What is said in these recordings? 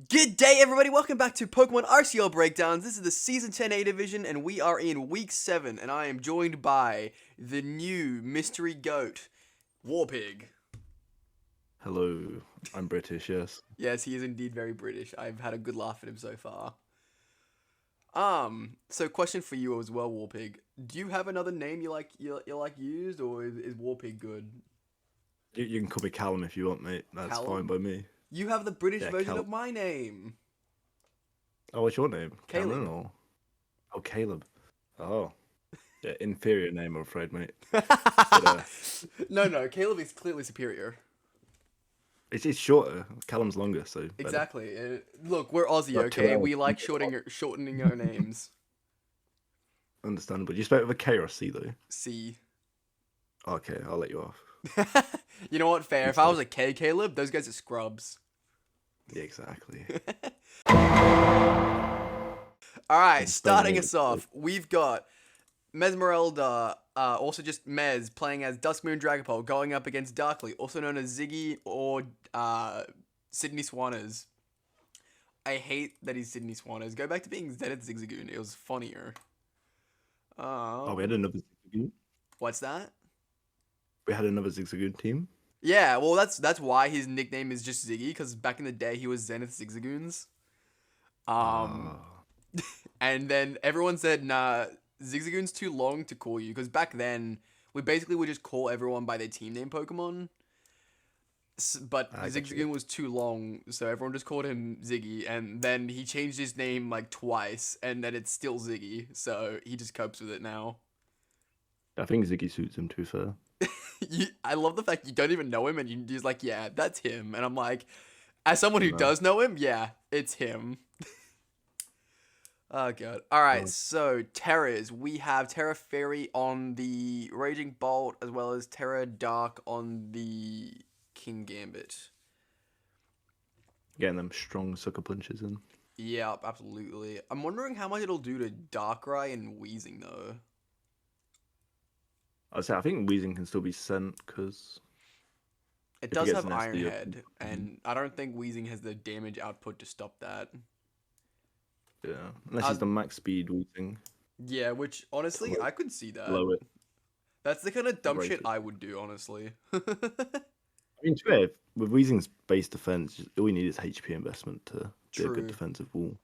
Good day, everybody. Welcome back to Pokemon RCL Breakdowns. This is the Season 10A Division, and we are in Week 7, and I am joined by the new mystery goat, Warpig. Hello, I'm British, yes. Yes, he is indeed very British. I've had a good laugh at him so far. So question for you as well, Warpig. Do you have another name you like used, or is Warpig good? You can call me Callum if you want, mate. That's Callum? fine by me. You have the British Yeah, version Callum. of my name. Oh, what's your name? Caleb. Cameron or? Oh, Caleb. Oh. Yeah, inferior name, I'm afraid, mate. No, Caleb is clearly superior. It's shorter. Callum's longer, so better. Exactly. Look, we're Aussie, Got 2 okay? hours. We like shortening our names. Understandable. Do you spell it with a K or a C, though? C. Okay, I'll let you off. You know what? Fair. If I was a K Caleb, those guys are scrubs. Yeah, exactly. Alright, starting us off, we've got Mesmerelda, also just Mez, playing as Duskmoon Dragapult, going up against Darkly, also known as Ziggy or Sydney Swannas. I hate that he's Sydney Swannas. Go back to being Zenith Zigzagoon. It was funnier. Oh, we had another Zigzagoon? What's that? We had another Zigzagoon team? Yeah, well, that's why his nickname is just Ziggy, because back in the day he was Zenith Zigzagoons. And then everyone said, nah, Zigzagoon's too long to call you, because back then we basically would just call everyone by their team name Pokemon. But Zigzagoon was too long, so everyone just called him Ziggy, and then he changed his name like twice, and then it's still Ziggy, so he just copes with it now. I think Ziggy suits him, too fair. I love the fact you don't even know him, and you're just like, yeah, that's him. And I'm like, as someone who does know him, yeah, it's him. Oh, God. All right, so Terras. We have Terra Fairy on the Raging Bolt, as well as Terra Dark on the King Gambit. Getting them strong sucker punches in. Yep, absolutely. I'm wondering how much it'll do to Darkrai and Weezing, though. I think Weezing can still be sent, because... It does have Iron Head, and I don't think Weezing has the damage output to stop that. Yeah, unless he's the max speed Weezing. Yeah, which, honestly, I could see that. Blow it. That's the kind of dumb shit I would do, honestly. I mean, to be fair, with Weezing's base defense, all we need is HP investment to be a good defensive wall.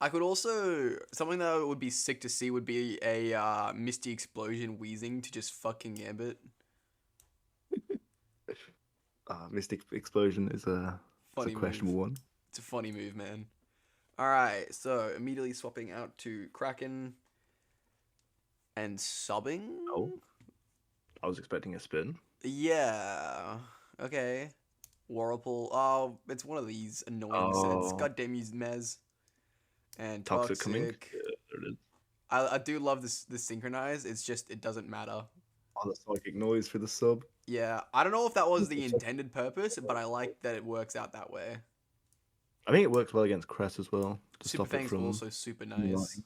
I could also... Something that would be sick to see would be a Misty Explosion Weezing to just fucking Gambit. Mystic Explosion is a questionable one. It's a funny move, man. Alright, so immediately swapping out to Kraken and subbing. Oh, I was expecting a spin. Yeah. Okay. Whirlpool. Oh, it's one of these annoying sets. Goddamn, use Mez. And Toxic. Coming. Yeah, there it is. I do love this synchronize. It's just, it doesn't matter. Oh, the psychic noise for the sub. Yeah, I don't know if that was the intended purpose, but I like that it works out that way. I think it works well against Cress as well. Super Fang's also super nice.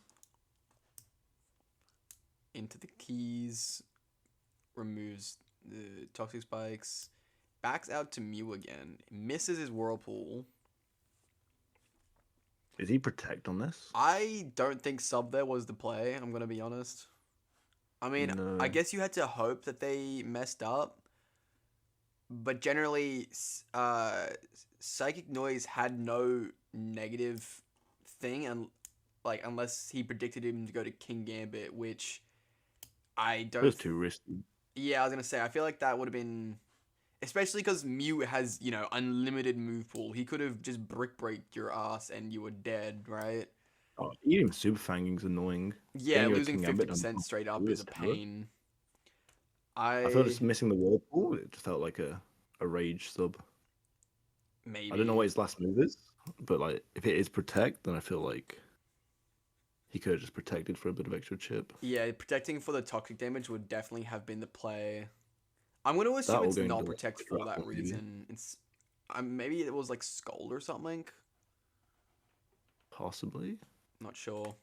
Into the keys. Removes the Toxic Spikes. Backs out to Mew again. Misses his Whirlpool. Is he Protect on this? I don't think sub there was the play, I'm going to be honest. I mean, no. I guess you had to hope that they messed up. But generally, Psychic Noise had no negative thing, and like unless he predicted him to go to King Gambit, which I don't. It was too risky. Yeah, I was gonna say. I feel like that would have been, especially because Mew has unlimited move pool. He could have just brick break your ass and you were dead, right? Oh, even Super Fanging's annoying. Yeah, losing 50% straight up is a pain. I thought just missing the Whirlpool, it just felt like a rage sub. Maybe. I don't know what his last move is, but like if it is Protect, then I feel like he could have just protected for a bit of extra chip. Yeah, protecting for the toxic damage would definitely have been the play. I'm going to assume it's not Protect for that reason. It's maybe it was like Scold or something. Possibly. Not sure.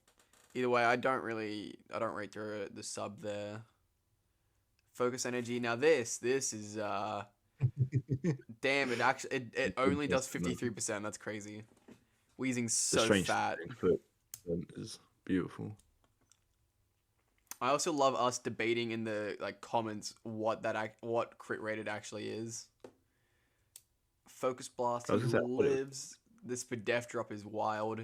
Either way, I don't rate the sub there. Focus Energy. Now this is damn, it only does 53%. That's crazy. Weezing's The so strange fat. thing for is beautiful. I also love us debating in the comments what crit rate it actually is. Focus Blast, I he was gonna say, I thought it was, lives. This Spadef drop is wild.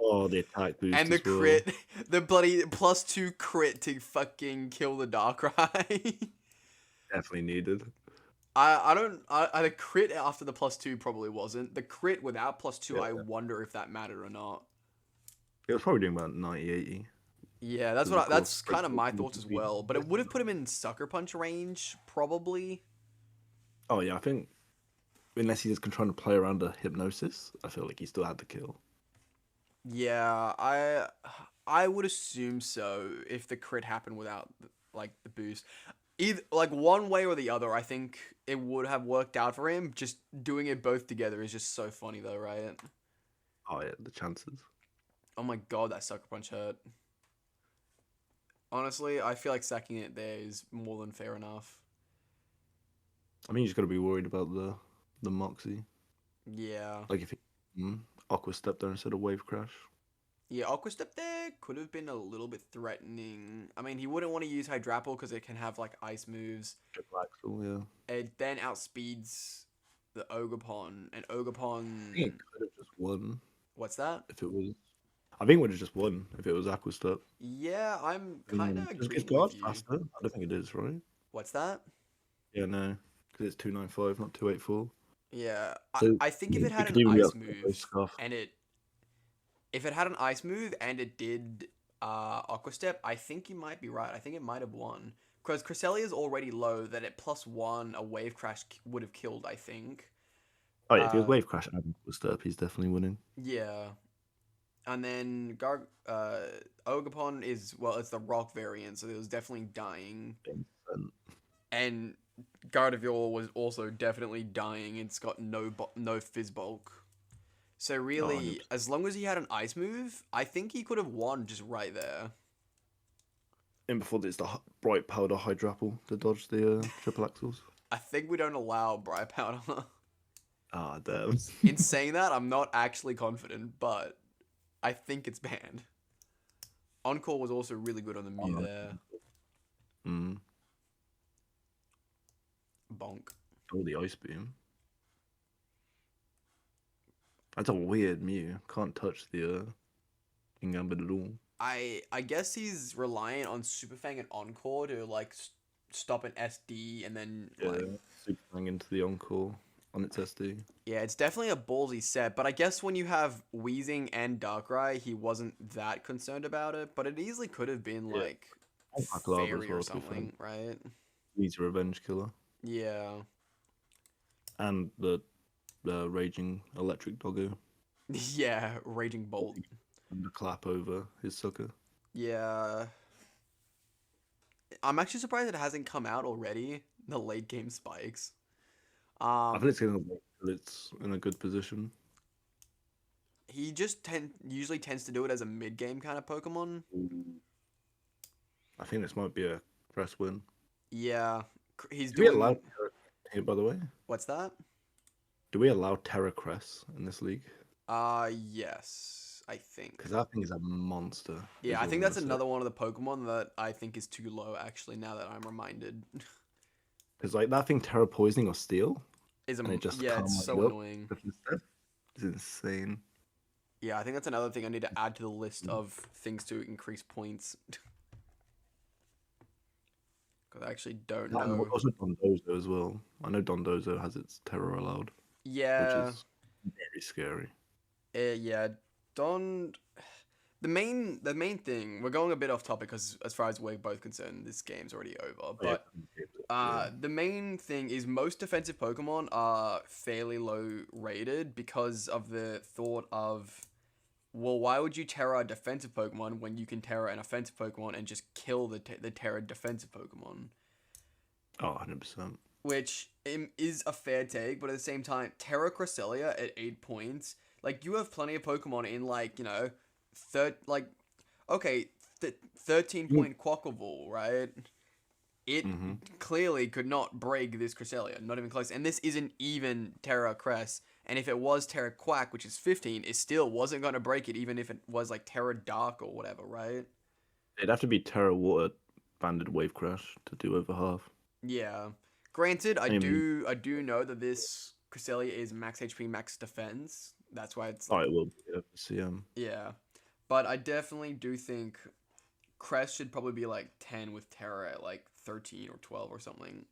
oh, the attack boost And the as well. crit, the bloody +2 crit to fucking kill the Darkrai. Definitely needed. The crit after the +2 probably wasn't. The crit without +2, Yeah. I wonder if that mattered or not. It was probably doing about 90, 80. Yeah, that's kind of my thoughts as well. But it would have put him in Sucker Punch range, probably. Oh yeah, I think unless he's just trying to play around the hypnosis, I feel like he still had the kill. Yeah, I would assume so if the crit happened without the boost. Either one way or the other, I think it would have worked out for him. Just doing it both together is just so funny though, right? Oh yeah, the chances. Oh my god, that Sucker Punch hurt. Honestly, I feel like sacking it there is more than fair enough. I mean, you just gotta be worried about the Moxie. Yeah. Like if he Aqua Step there instead of Wave Crash. Yeah, Aqua Step there could have been a little bit threatening. I mean, he wouldn't want to use Hydrapple because it can have ice moves. Triple Axel, yeah. It then outspeeds the Ogerpon, and Ogerpon. I think it could have just won. What's that? If it was, I think it would have just won if it was Aqua Step. Yeah, I'm kind of Just agreeing get guard with you. faster. I don't think it is, right? What's that? Yeah, no, because it's 295, not 284. Yeah, So, I think if it had could an even ice get move Scuff. and if it had an ice move and it did Aqua Step, I think you might be right. I think it might have won. Because Cresselia is already low that at +1 a Wave Crash would have killed, I think. Oh yeah, if he was Wave Crash and Aqua Step, he's definitely winning. Yeah. And then Ogerpon is, well, it's the rock variant, so it was definitely dying. 10%. And Gardevoir was also definitely dying. It's got no Fizz Bulk. So really, as long as he had an ice move, I think he could have won just right there. And before this, the Bright Powder Hydrapple to dodge the Triple Axels. I think we don't allow Bright Powder. Ah, damn. In saying that, I'm not actually confident, but I think it's banned. Encore was also really good on the Mew there. Bonk. Oh, the Ice Beam. That's a weird Mew. Can't touch the King Gambit at all. I guess he's reliant on Super Fang and Encore to stop an SD and then Super Fang into the Encore on its SD. Yeah, it's definitely a ballsy set, but I guess when you have Weezing and Darkrai, he wasn't that concerned about it, but it easily could have been Fairy or something, right? He's a Revenge Killer. Yeah. And the Raging Electric Doggo. Yeah, Raging Bolt. And the clap over his sucker. Yeah. I'm actually surprised it hasn't come out already, the late game spikes. I think it's going to wait till it's in a good position. He just usually tends to do it as a mid-game kind of Pokemon. I think this might be a press win. Yeah. He's Do we allow Terra here, by the way? What's that? Do we allow Terra Cress in this league? Yes, I think. Because that thing is a monster. Yeah, I think that's another one of the Pokemon that I think is too low, actually, now that I'm reminded. Because that thing Terra Poisoning or Steel it's it's so annoying. It's insane. Yeah, I think that's another thing I need to add to the list of things to increase points. Because I actually don't know. Also Dondozo as well. I know Dondozo has its Terror allowed. Yeah. Which is very scary. Yeah, The main thing, we're going a bit off topic because as far as we're both concerned, this game's already over. But the main thing is most defensive Pokemon are fairly low rated because of the thought of, well, why would you Terra a defensive Pokemon when you can Terra an offensive Pokemon and just kill the Terra defensive Pokemon? Oh, 100%. Which is a fair take, but at the same time, Terra Cresselia at 8 points, you have plenty of Pokemon in 13-point Quaquaval, right? It clearly could not break this Cresselia, not even close. And this isn't even Terra Cress, And if it was Terra Quack, which is 15, it still wasn't going to break it, even if it was like Terra Dark or whatever, right? It'd have to be Terra Water Banded Wave Crash to do over half. Yeah. Granted, I mean- do know that this Cresselia is max HP, max defense. That's why it's Oh, it will be CM. yeah. But I definitely do think Crest should probably be like 10 with Terra at like 13 or 12 or something.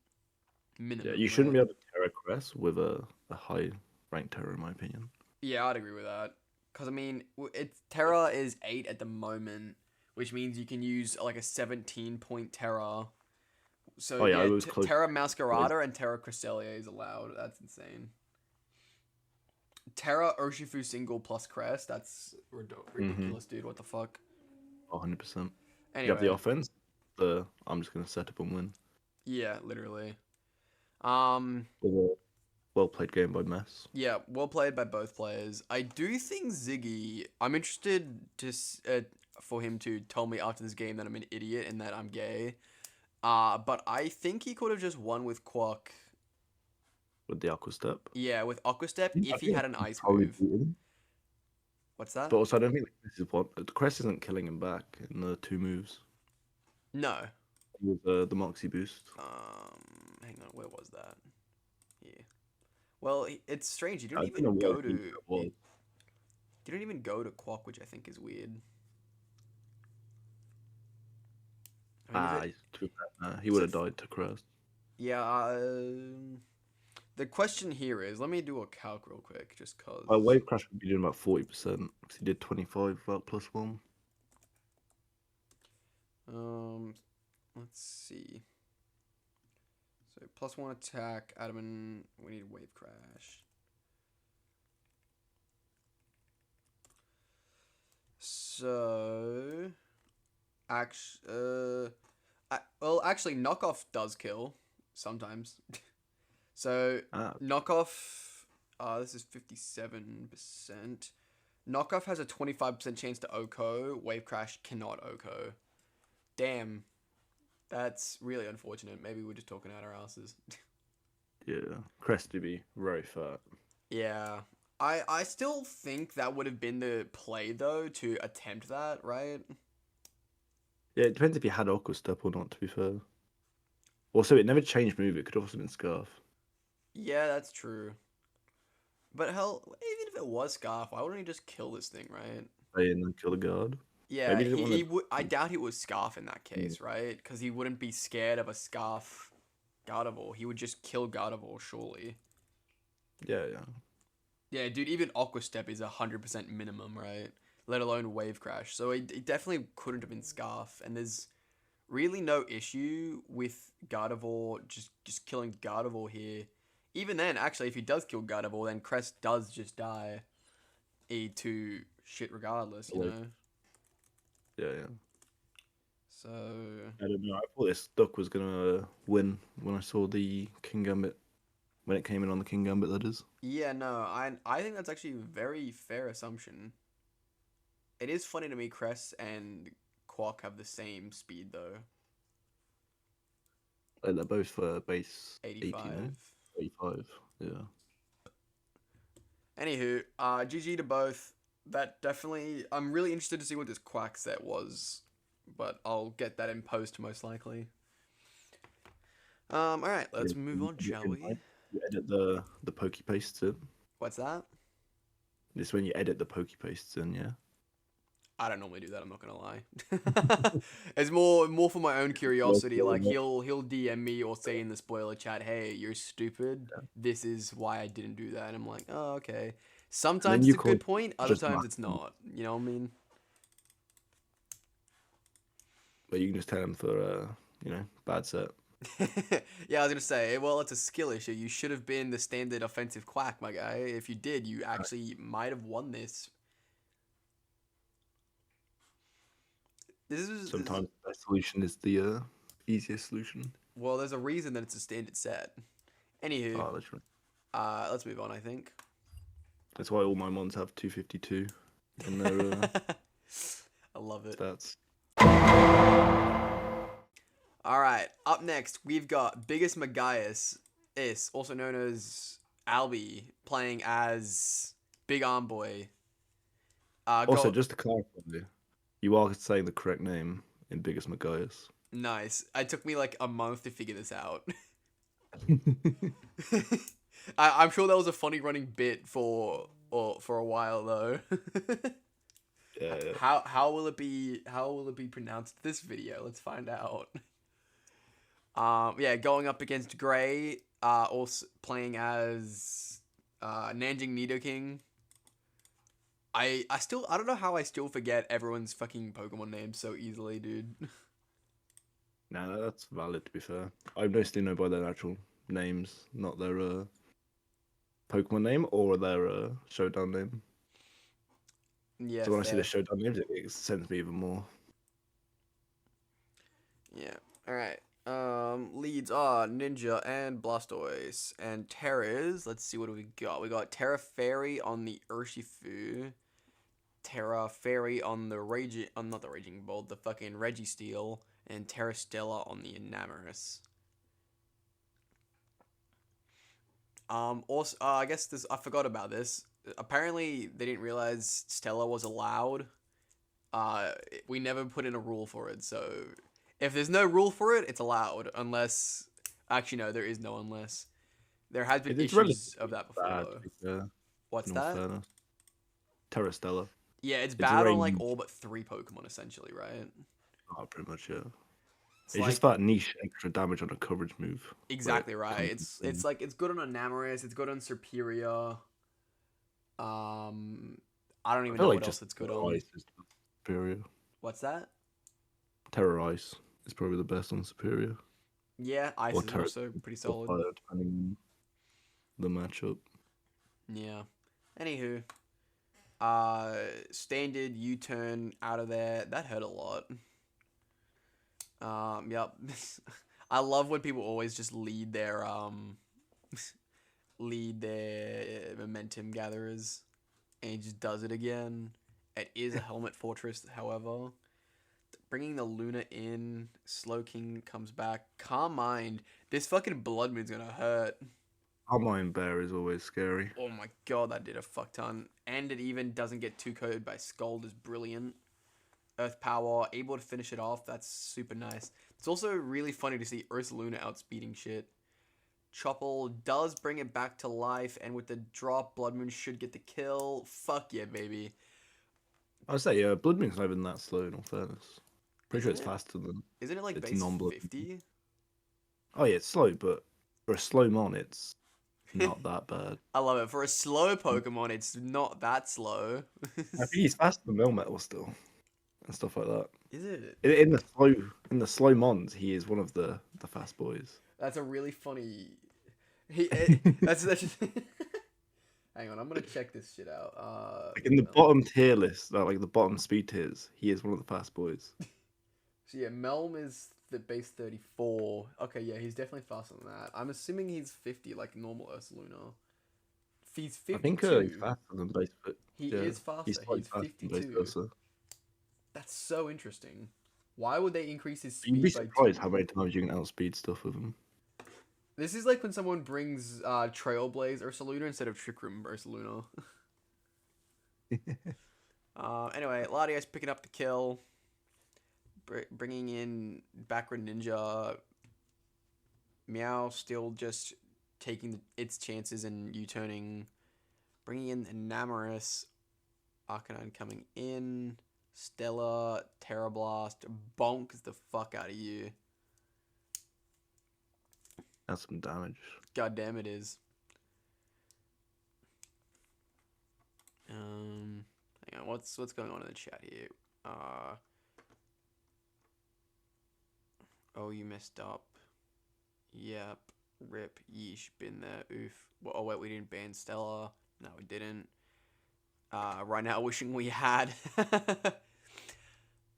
Minimum. Yeah, you shouldn't right? be able to Terra Crest with a high ranked Terra, in my opinion. Yeah, I'd agree with that. Because, I mean, it's Terra is 8 at the moment, which means you can use like a 17-point Terra. So, Oh, yeah, I yeah, was close. Terra Masquerada and Terra Cresselia is allowed. That's insane. Terra Urshifu single plus Crest, that's ridiculous, dude. What the fuck? 100%. Anyway, You have the offense. I'm just gonna set up and win. yeah, literally. With a well played game by Mess. Yeah, well played by both players. I do think Ziggy. I'm interested to for him to tell me after this game that I'm an idiot and that I'm gay. But I think he could have just won with Quack. With the Aqua Step. Yeah, with Aqua Step if he had an ice Probably move. beat him. What's that? But also, I don't think the Crest isn't killing him back in the 2 moves. No. With the Moxie boost. Hang on, where was that? Yeah. Well, it's strange. You I didn't don't even know go what to. he was. You didn't even go to Quack, which I think is weird. I mean, He would have died to Crest. yeah. The question here is, let me do a calc real quick, just cause. Wave Crash would be doing about 40% because he did 25 without +1. Let's see. So +1 attack, Adamant. We need Wave Crash. So, actually, knockoff does kill sometimes. So knockoff, this is 57%. Knockoff has a 25% chance to OHKO. Wave Crash cannot OHKO. Damn. That's really unfortunate. Maybe we're just talking out our asses. Yeah, Crest to be very fat. Yeah. I still think that would have been the play, though, to attempt that, right? Yeah, it depends if you had Aqua Step or not, to be fair. Also, it never changed move. It could have also been Scarf. Yeah, that's true. But hell, even if it was Scarf, why wouldn't he just kill this thing, right? And then kill the guard. Yeah, he would. I doubt he was Scarf in that case, right? Because he wouldn't be scared of a Scarf Gardevoir. He would just kill Gardevoir, surely. Yeah. Yeah, dude, even Aqua Step is 100% minimum, right? Let alone Wave Crash. So it definitely couldn't have been Scarf. And there's really no issue with Gardevoir just killing Gardevoir here. Even then, actually, if he does kill Gardevoir, then Crest does just die. E2 shit regardless, you know? Yeah. So... I don't know. I thought this Duck was going to win when I saw the King Gambit. When it came in on the King Gambit, that is. Yeah, no, I think that's actually a very fair assumption. It is funny to me Crest and Quack have the same speed, though. They're both base 85. 85, yeah. Anywho, GG to both. That definitely... I'm really interested to see what this Quack set was, but I'll get that in post most likely. Alright, let's move on, shall we? You edit the pokey pastes in. What's that? This is when you edit the pokey pastes in, yeah. I don't normally do that. I'm not gonna lie. It's more for my own curiosity. Like he'll DM me or say in the spoiler chat, "Hey, you're stupid. Yeah. This is why I didn't do that." And I'm like, "Oh, okay." Sometimes it's a good point. Other times it's not. You know what I mean? But you can just tell him for bad set. Yeah, I was gonna say, well, it's a skill issue. You should have been the standard offensive Quack, my guy. If you did, you actually might have won this. Sometimes the best solution is the easiest solution. Well, there's a reason that it's a standard set. Anywho, that's right. Let's move on, I think. That's why all my mons have 252 in their I love it. Stats. All right, up next, we've got Biggest Magias, also known as Albie playing as Big Arm Boy. Also, just to clarify, you are saying the correct name in Biggest McGaius. Nice. It took me like a month to figure this out. I'm sure that was a funny running bit for a while though. Yeah. How will it be pronounced this video? Let's find out. Yeah, going up against Gray, also playing as Nanjing Nidoking. I don't know how I still forget everyone's fucking Pokemon names so easily, dude. No, that's valid to be fair. I mostly know by their actual names, not their Pokemon name or their showdown name. Yeah. So when I see the showdown names, it sends me even more. Yeah. All right. Leads are Ninja and Blastoise and Terras. Let's see what we got. We got Terra Fairy on the Urshifu, Terra Fairy on the not the Raging Bolt, the fucking Registeel, and Terra Stella on the Enamorous. Also, I guess I forgot about this. Apparently, they didn't realize Stella was allowed. We never put in a rule for it, so if there's no rule for it, it's allowed. Unless, actually, no, there is no unless. There has been issues of that before, though. What's that? Fairness. Terra Stella. Yeah, it's bad on like all but 3 Pokemon, essentially, right? Oh, pretty much, yeah. It's like, just that niche extra damage on a coverage move. Exactly right. It's like it's good on Enamorous, it's good on Superior. I don't even know what else it's good on. Ice is Superior. What's that? Terra Ice is probably the best on Superior. Yeah, Ice is also pretty solid. Fire, depending on the matchup. Yeah. Anywho, standard U-turn out of there. That hurt a lot. Yep. I love when people always just lead their momentum gatherers, and he just does it again. It is a Helmet Fortress, however. Bringing the Luna in, Slowking comes back. Calm Mind. This fucking Blood Moon's gonna hurt. Calm Mind Bear is always scary. Oh my god, that did a fuck ton. And it even doesn't get 2-coded by Scald is brilliant. Earth Power, able to finish it off. That's super nice. It's also really funny to see Ursaluna outspeeding shit. Chople does bring it back to life, and with the drop, Blood Moon should get the kill. Fuck yeah, baby. I'd say, Blood Moon's not even that slow, in all fairness. Pretty sure it's faster than... Isn't it like base 50? Oh yeah, it's slow, but for a slow mon, it's not that bad. I love it. For a slow Pokemon, it's not that slow. I think he's faster than Melmetal still. And stuff like that. Is it? In the slow mons, he is one of the fast boys. That's a really funny. That's just. Hang on, I'm gonna check this shit out. Like in the bottom tier list, like the bottom speed tiers, he is one of the fast boys. So yeah, Melm is the base 34. Okay, yeah, he's definitely faster than that. I'm assuming he's 50, like normal Ursaluna. He's 52. I think he's faster than base. He is faster. He's 52. That's so interesting. Why would they increase his speed? You'd be surprised how many times you can outspeed stuff with him. This is like when someone brings Trailblaze Ursaluna instead of Trick Room Ursaluna. Anyway, Latias picking up the kill. Bringing in backward Ninja. Meow still just taking its chances and U-turning. Bringing in Enamorous. Arcanine coming in. Stella, Terra Blast, bonks the fuck out of you. That's some damage. God damn it is. Hang on, what's going on in the chat here? Oh, you messed up. Yep. Rip. Yeesh. Been there. Oof. Well, oh wait, we didn't ban Stella. No, we didn't. Right now, wishing we had.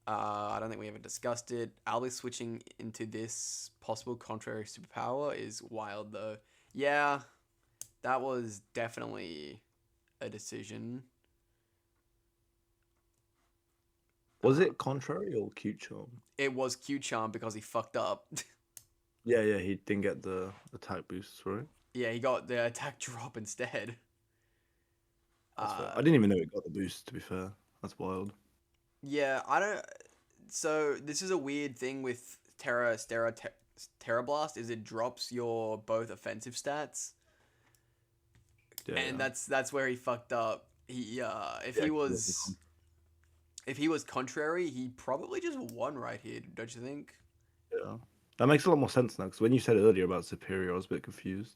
I don't think we ever discussed it. Albie switching into this possible contrary superpower is wild, though. Yeah, that was definitely a decision. Was it contrary or Cute Charm? It was Cute Charm because he fucked up. Yeah, he didn't get the attack boosts, right? Yeah, he got the attack drop instead. That's fair. I didn't even know it got the boost, to be fair. That's wild. Yeah, I don't. So this is a weird thing with Terra Blast is it drops your both offensive stats, Yeah, and yeah. that's where he fucked up. He Yeah, if he was contrary, he probably just won right here, don't you think? yeah. That makes a lot more sense now, because when you said earlier about Superior, I was a bit confused.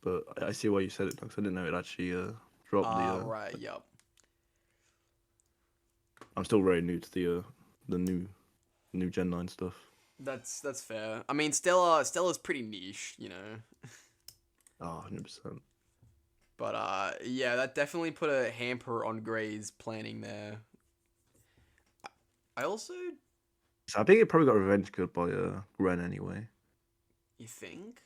But I see why you said it now, because I didn't know it actually dropped the... Right, yep. I'm still very new to the new Gen 9 stuff. That's fair. I mean, Stella's pretty niche, you know. Oh, 100%. But yeah, that definitely put a hamper on Gray's planning there. I also, So I think it probably got revenge killed by Ren anyway. you think?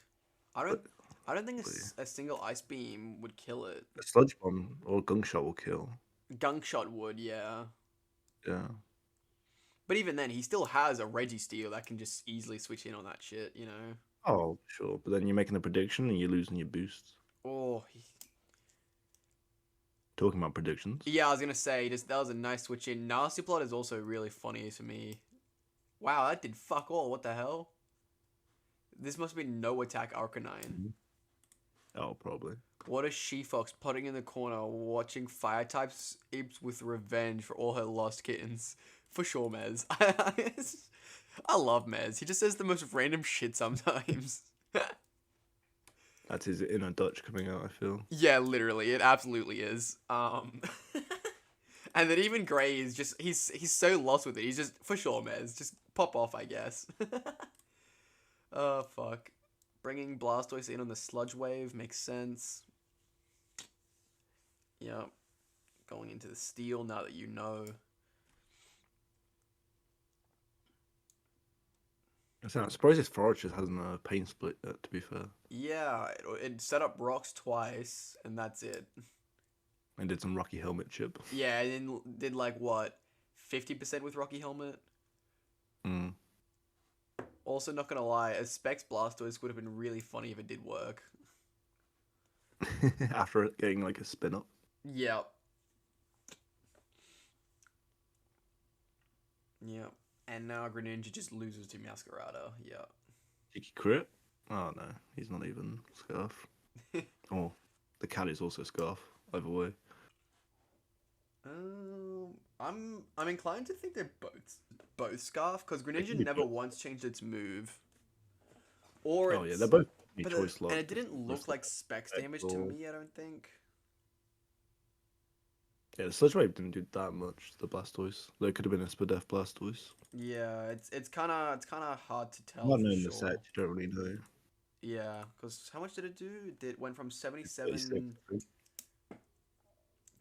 I don't. I don't think a single ice beam would kill it. A Sludge Bomb or Gunk Shot will kill. Gunk Shot would, yeah. Yeah. But even then, he still has a Registeel that can just easily switch in on that shit, you know? Oh, sure. But then you're making a prediction and you're losing your boosts. Oh, Talking about predictions. yeah, I was gonna say, that was a nice switch in. Nasty Plot is also really funny to me. Wow, that did fuck all. What the hell? This must be no attack Arcanine. Oh, probably. What a she-fox putting in the corner, watching fire types Ibs with revenge for all her lost kittens. For sure, Mez. I love Mez. He just says the most random shit sometimes. That's his inner Dutch coming out, I feel. Yeah, literally. It absolutely is. And then even Gray is just, he's so lost with it. He's just, for sure, Mez. Just pop off, I guess. Oh, fuck. Bringing Blastoise in on the Sludge Wave makes sense. Yep. Going into the Steel now that you know. I'm surprised this Forage just hasn't a Pain Split yet, to be fair. Yeah, it set up rocks twice, and that's it. And did some Rocky Helmet chip. Yeah, and then did like, what, 50% with Rocky Helmet? Mm. Also, not gonna lie, a Specs Blastoise would have been really funny if it did work. After it getting like a spin up. Yep. Yep. And now Greninja just loses to Masquerada. Yep. Cheeky crit? Oh no, he's not even Scarf. Oh, the cat is also Scarf. Either way. I'm inclined to think they're both Scarf because Greninja never once changed its move. Or yeah, they're both choice and it didn't look like Specs damage to me. I don't think. Yeah, the Sludge Wave didn't do that much to the Blastoise. There could have been a Spadef Blastoise. Yeah, it's kind of hard to tell. Not for knowing sure. the set, you don't really know. Yeah, because how much did it do? It went from 77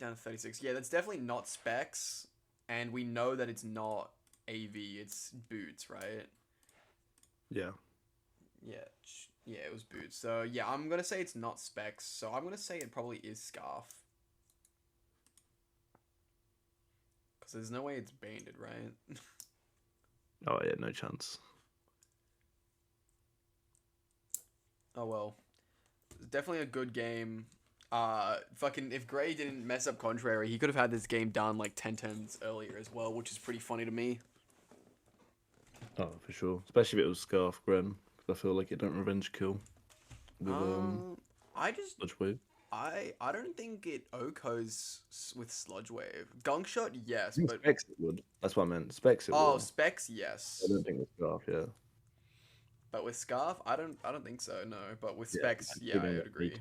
down to 36. Yeah, that's definitely not Specs, and we know that it's not AV. It's Boots, right? Yeah. Yeah, it was Boots. So yeah, I'm gonna say it's not Specs. So I'm gonna say it probably is Scarf. Because there's no way it's banded, right? Oh yeah, no chance. Oh well. It's definitely a good game. Fucking if Gray didn't mess up Contrary, he could have had this game done like 10 turns earlier as well, which is pretty funny to me. Oh, for sure. Especially if it was Scarf Gren. Because I feel like it don't revenge kill. With, Sludge Wave. I don't think it OHKOs with Sludge Wave. Gunk Shot, yes, but Specs it would. That's what I meant. Specs it would. Oh, Specs, yes. I don't think with Scarf, yeah. But with Scarf, I don't think so, no. But with Specs, yeah, I would agree.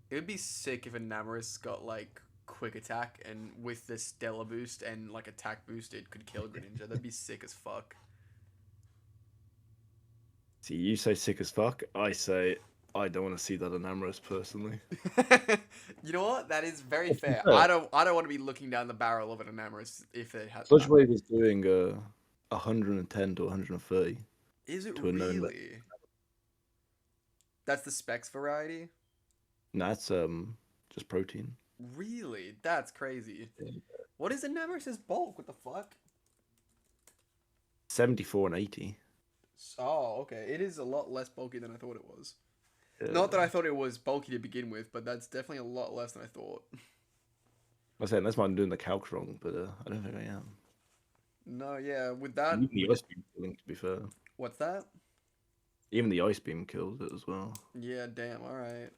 It would be sick if a Namarus got like quick attack and with the Stellar boost and like attack boost it could kill Greninja. That'd be sick as fuck. See, you say sick as fuck. I say I don't want to see that Namarus personally. You know what? That is very fair. I don't want to be looking down the barrel of an Namarus if it has. Sludge Wave is doing 110 to 130. Is it really? That's the Specs variety? No, that's just protein. Really? That's crazy. Yeah. What is a Namarus's bulk? What the fuck? 74 and 80. Oh, okay. It is a lot less bulky than I thought it was. Yeah. Not that I thought it was bulky to begin with, but that's definitely a lot less than I thought. I'm saying that's why I'm doing the calc wrong, but I don't think I am. No, yeah, with that, Even the ice beam killing, to be fair. what's that? Even the ice beam kills it as well. Yeah, damn. All right.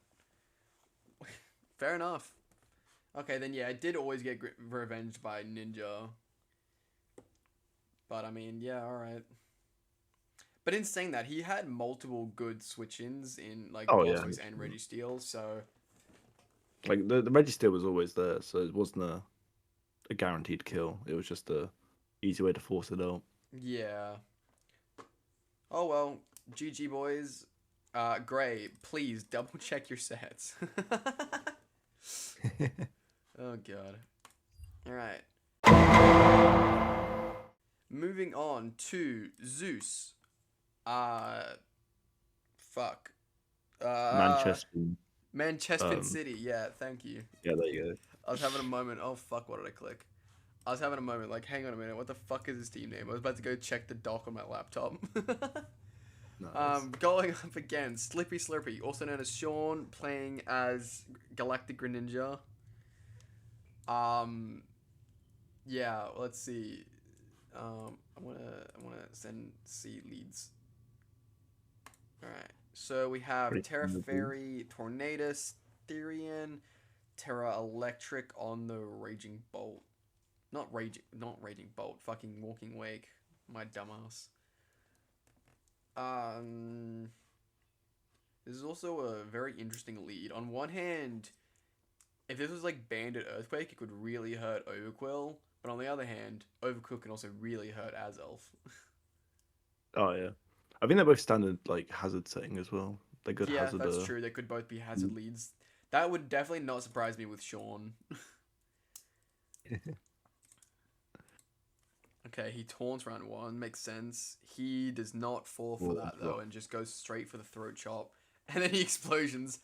Fair enough. Okay, then yeah, I did always get revenged by Ninja. But I mean, yeah, all right. But in saying that, he had multiple good switch-ins in like Oh yeah, Blastoise and Registeel, so like the register was always there, so it wasn't a guaranteed kill. It was just a easy way to force it out. yeah. Oh well, GG boys. Gray, please double check your sets. Oh god. All right. Moving on to Zeus. Fuck. Manchespin. Manchespin City. Yeah, thank you. Yeah, there you go. I was having a moment. Oh fuck, what did I click? I was having a moment. Like, hang on a minute. What the fuck is his team name? I was about to go check the doc on my laptop. Nice. Going up against Slippy Slurpy, also known as Sean, playing as Galactic Greninja. Yeah. Let's see. I wanna send C leads. All right. So we have Pretty Terra cool. Fairy, Tornadus, Therian, Terra Electric on the Raging Bolt. Not Raging Bolt. Fucking Walking Wake. My dumbass. This is also a very interesting lead. On one hand, if this was like Bandit Earthquake, it could really hurt Overquill. But on the other hand, Overquill can also really hurt Azelf. Oh yeah, I think they're both standard like hazard setting as well. They're good Yeah, hazard. that's true. They could both be hazard leads. That would definitely not surprise me with Sean. Okay, he taunts round 1. Makes sense. He does not fall for that, though, and just goes straight for the throat chop. And then he explosions.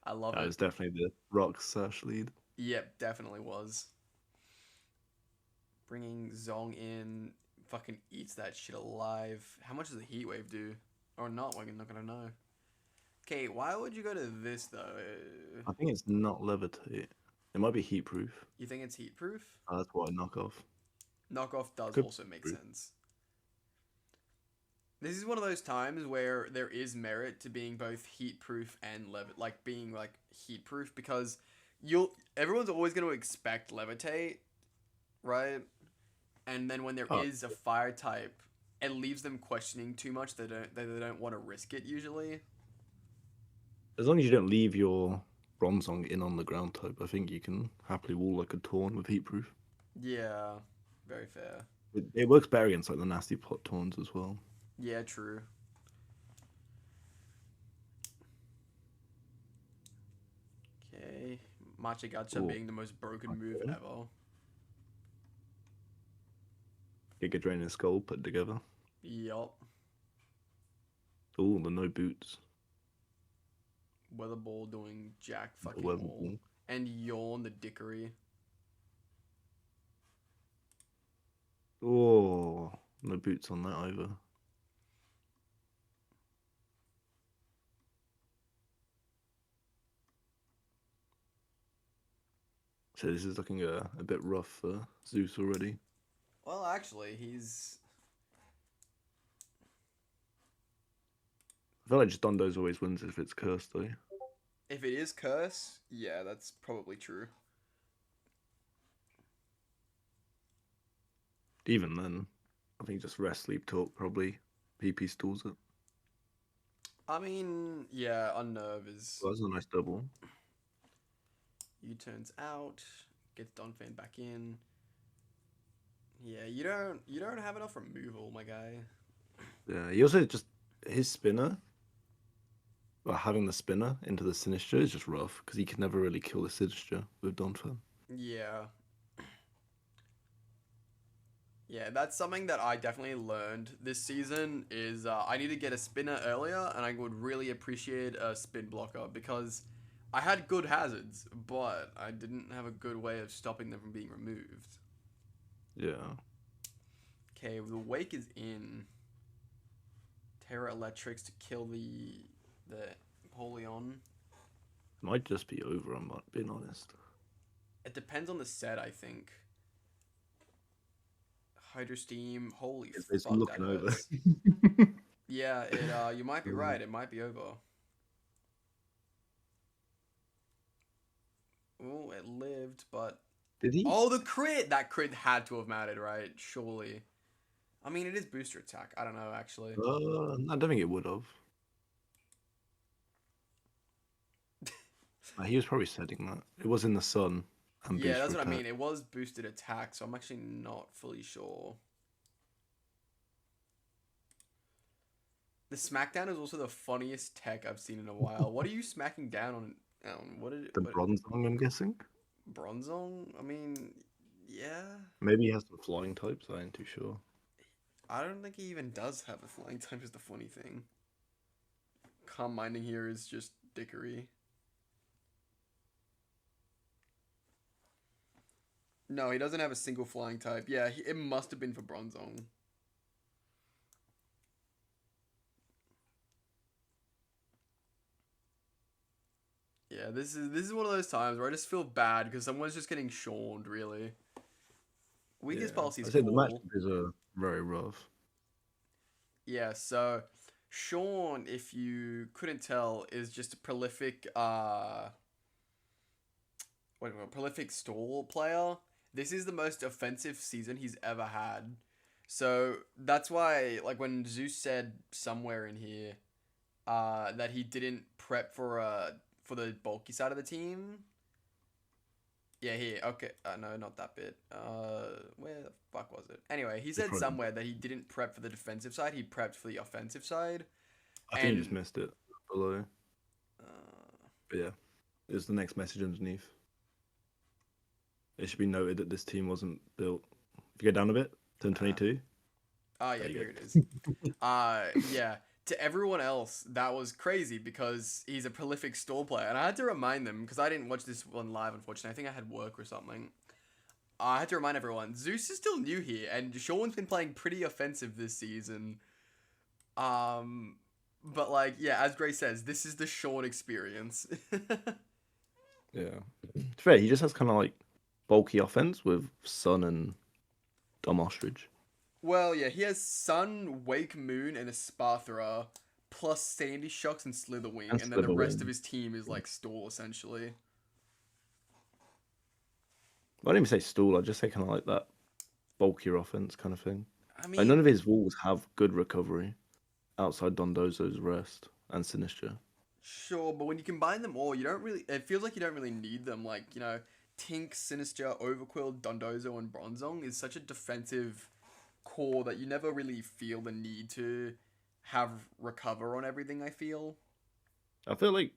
I love That it. was definitely the rock slash lead. Yep, definitely was. Bringing Zong in. Fucking eats that shit alive. How much does a heat wave do? Or not, we're not gonna know. Okay, why would you go to this, though? I think it's not levitate. It might be heat proof. You think it's heat proof? That's why I knock off. Knockoff does Could also make be. sense. This is one of those times where there is merit to being both heat proof and being like heat proof, because everyone's always going to expect levitate, right? And then when there is a fire type, it leaves them questioning too much. They don't want to risk it usually. As long as you don't leave your Bronzong in on the ground type, I think you can happily wall like a Taunt with heat proof. Yeah, very fair. It works better against like the nasty plot Taunts as well. Yeah, true. Okay, Machigacha being the most broken move ever. Giga Drain and Skull put together. Yup. Oh, the no boots. Weather Ball doing jack fucking Weather all. Ball. And Yawn the dickery. Oh, no boots on that either. So this is looking a bit rough for Zeus already. Well, actually, he's... I feel like just Dondo's always wins if it's cursed though. If it is curse, yeah, that's probably true. Even then, I think just rest, sleep, talk probably PP stalls it. I mean, yeah, Unnerve is... Well, that's a nice double. U-turns out, gets Donphan back in. Yeah, you don't have enough removal, my guy. Yeah, he also just his spinner. Well, having the spinner into the Sinistra is just rough because he can never really kill the Sinistra with Donphan. Yeah. Yeah, that's something that I definitely learned this season is I need to get a spinner earlier, and I would really appreciate a spin blocker because I had good hazards, but I didn't have a good way of stopping them from being removed. Yeah. Okay, the Wake is in. Terra Electrics to kill the Polion. Might just be over, I'm not being honest. It depends on the set, I think. Hydro Steam, holy It's fuck, looking that over. hurts. Yeah, you might be right. It might be over. Oh, it lived, but Did he? oh, the crit! That crit had to have mattered, right? Surely. I mean, it is booster attack. I don't know, actually. I don't think it would have. He was probably setting that. It was in the sun. And Yeah, that's booster what I attack. mean. It was boosted attack, so I'm actually not fully sure. The smackdown is also the funniest tech I've seen in a while. What are you smacking down on? What did The what Bronzong, I'm guessing. Bronzong? I mean, yeah. Maybe he has some flying types. I ain't too sure. I don't think he even does have a flying type. Is the funny thing. Calm minding here is just dickery. No, he doesn't have a single flying type. Yeah, it must have been for Bronzong. Yeah, this is one of those times where I just feel bad because someone's just getting shawned, really. Weakest policy is I say the match cool. is very rough. Yeah, so Sean, if you couldn't tell, is just a prolific prolific stall player. This is the most offensive season he's ever had. So that's why, like, when Zeus said somewhere in here that he didn't prep for the bulky side of the team. Yeah, here. Okay. No, not that bit. Where the fuck was it? Anyway, he said somewhere that he didn't prep for the defensive side. He prepped for the offensive side. I think you just missed it below. But yeah, it's the next message underneath. It should be noted that this team wasn't built. If you go down a bit, turn 22. Oh, yeah, here it is. Yeah. To everyone else, that was crazy because he's a prolific stall player. And I had to remind them, because I didn't watch this one live, unfortunately. I think I had work or something. I had to remind everyone, Zeus is still new here, and Sean's been playing pretty offensive this season. But, like, yeah, as Gray says, this is the Sean experience. Yeah. It's fair, he just has kind of like bulky offense with Sun and Dom Ostrich. Well, yeah, he has Sun, Wake Moon, and Espathra, plus Sandy Shocks and Slitherwing, and then the rest of his team is like stall, essentially. I don't even say stall, I just say kind of like that bulkier offense kind of thing. I mean, like none of his walls have good recovery outside Dondozo's rest and Sinistra. Sure, but when you combine them all, you don't really. It feels like you don't really need them. Like, you know, Tink, Sinister, Overquill, Dondozo, and Bronzong is such a defensive core that you never really feel the need to have recover on everything, I feel like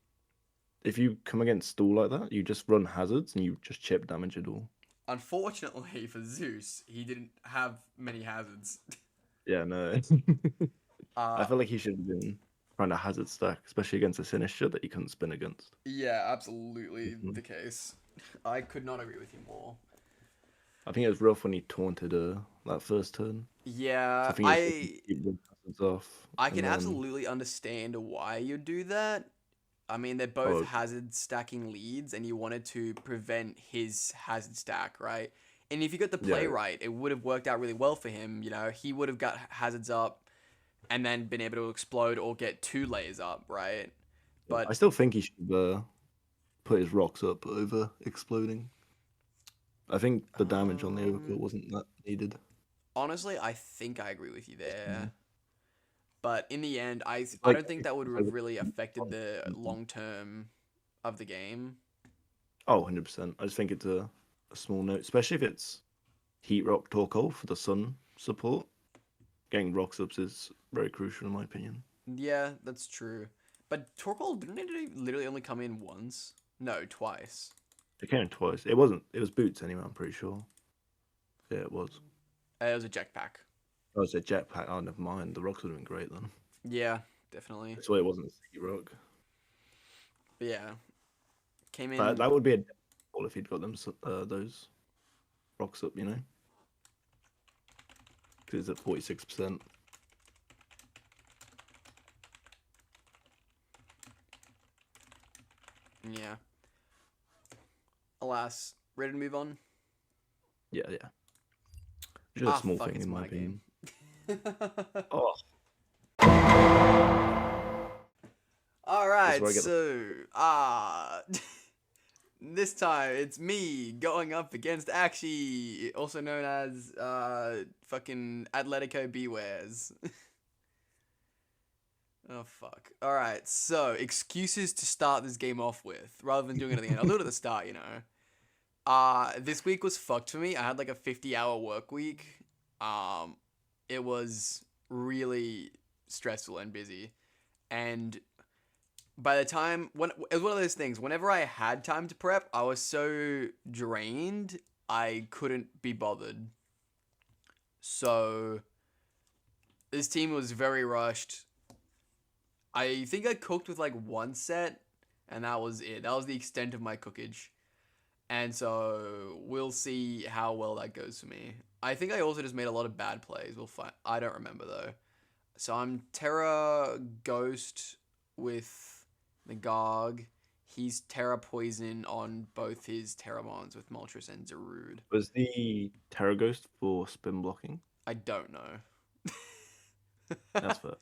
if you come against stall like that, you just run hazards and you just chip damage it all. Unfortunately for Zeus, he didn't have many hazards. Yeah, no. I feel like he should have been trying to hazard stack, especially against a Sinistra that he couldn't spin against. Yeah, absolutely the case. I could not agree with you more. I think it was rough when he taunted that first turn. Yeah, So I can absolutely understand why you do that. I mean, they're both hazard stacking leads, and you wanted to prevent his hazard stack, right? And if you got the play right, it would have worked out really well for him. You know, he would have got hazards up and then been able to explode or get 2 layers up, right? But I still think he should put his rocks up over exploding. I think the damage on the overkill wasn't that needed. Honestly, I think I agree with you there. But in the end, I don't think that would have really affected the long term of the game. Oh, 100%. I just think it's a small note, especially if it's Heat Rock Torkoal for the Sun support. Getting rocks ups is very crucial in my opinion. Yeah, that's true. But Torkoal didn't it literally only come in once? No, twice. It came in twice. It was boots anyway, I'm pretty sure. Yeah, it was. It was a jetpack. Oh, it's a jetpack. Oh, never mind. The rocks would have been great then. Yeah, definitely. That's why it wasn't a Heat Rock. But yeah. Came in. That would be a ball if he'd got them those rocks up, you know? Because it's at 46%. Yeah. Alas, ready to move on? Yeah. Just a small fuck, thing it's in my my opinion. game. Oh, Alright, where I get so, this time it's me going up against Akshi, also known as, fucking Atletico Bewears. Oh, fuck. Alright, so, excuses to start this game off with, rather than doing it at the end. I'll do it at the start, you know. This week was fucked for me. I had like a 50-hour work week. It was really stressful and busy. And by the time, it was one of those things, whenever I had time to prep, I was so drained, I couldn't be bothered. So, this team was very rushed. I think I cooked with like one set, and that was it. That was the extent of my cookage. And so we'll see how well that goes for me. I think I also just made a lot of bad plays. We'll find. I don't remember though. So I'm Terra Ghost with the Garg. He's Terra Poison on both his Terramons with Moltres and Zarude. was the Terra Ghost for spin blocking? I don't know. That's fair.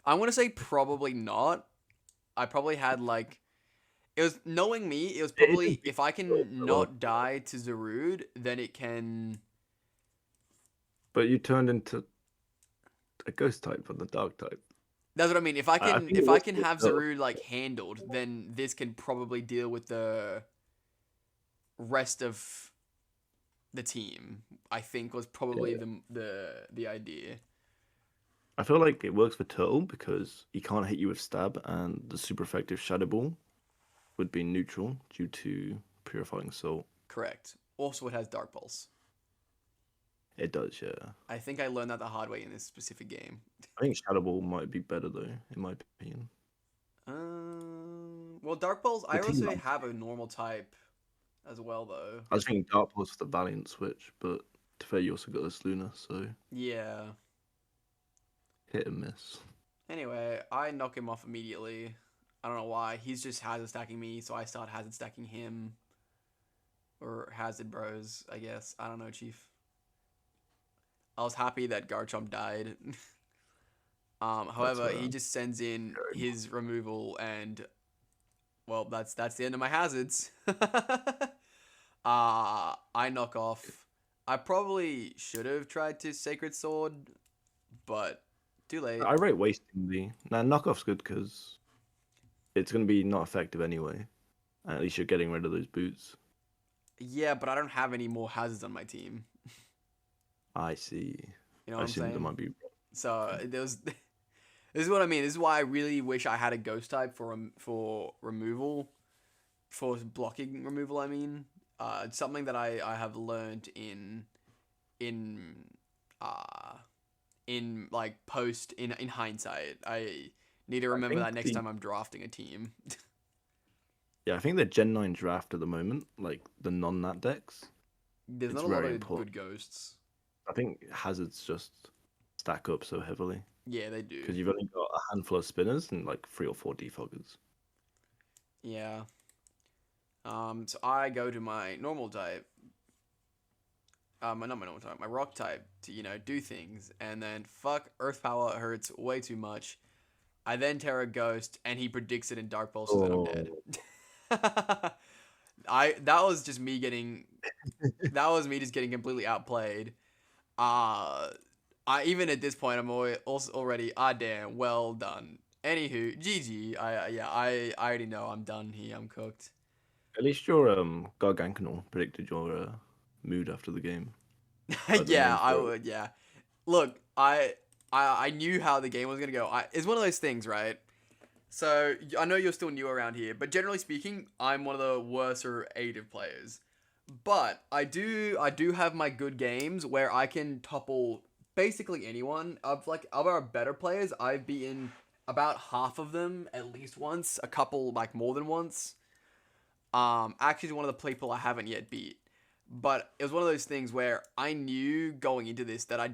I'm going to say probably not. I probably had like... It was, knowing me, it was probably, if I can not die to Zarude, then it can... But you turned into a ghost type on the dark type. That's what I mean. If I can have built. Zarude like handled, then this can probably deal with the rest of the team. I think was probably the idea. I feel like it works for Turtle because he can't hit you with stab, and the super effective Shadow Ball would be neutral due to Purifying Soul. Correct. Also, it has Dark Pulse. It does, yeah. I think I learned that the hard way in this specific game. I think Shadow Ball might be better though, in my opinion. Well, Dark Pulse, I also have a normal type as well, though. I was thinking Dark Pulse for the Valiant switch, but to fair, you also got this Luna, so yeah, hit and miss. Anyway, I knock him off immediately. I don't know why. He's just hazard stacking me, so I start hazard stacking him. Or hazard bros, I guess. I don't know, Chief. I was happy that Garchomp died. However, he just sends in his removal, and well, that's the end of my hazards. I knock off. I probably should have tried to Sacred Sword, but too late. I rate wasting the knockoff's good because it's gonna be not effective anyway. At least you're getting rid of those boots. Yeah, but I don't have any more hazards on my team. I see. You know what I'm saying? There might be. So this is what I mean. This is why I really wish I had a ghost type for removal, for blocking removal. I mean, it's something that I have learned in like in hindsight. I need to remember that next time I'm drafting a team. Yeah, I think the Gen 9 draft at the moment, like the non-nat decks, there's not a lot of good ghosts. I think hazards just stack up so heavily. Yeah, they do. Because you've only got a handful of spinners and like 3 or 4 defoggers. Yeah. So I go to my normal type. Not my normal type, my rock type to, do things. And then fuck, Earth Power hurts way too much. I then Terra Ghost, and he predicts it in Dark Pulse, and I'm dead. That was just me just getting completely outplayed. Even at this point, I'm already damn, well done. Anywho, GG. I already know I'm done here. I'm cooked. At least your Gargancanal predicted your mood after the game. Yeah, I would. Yeah. Look, I knew how the game was gonna go. It's one of those things, right? So I know you're still new around here, but generally speaking, I'm one of the worser ADIV players. But I do have my good games where I can topple basically anyone. Of our better players, I've beaten about half of them at least once, a couple like more than once. Actually, one of the people I haven't yet beat. But it was one of those things where I knew going into this that I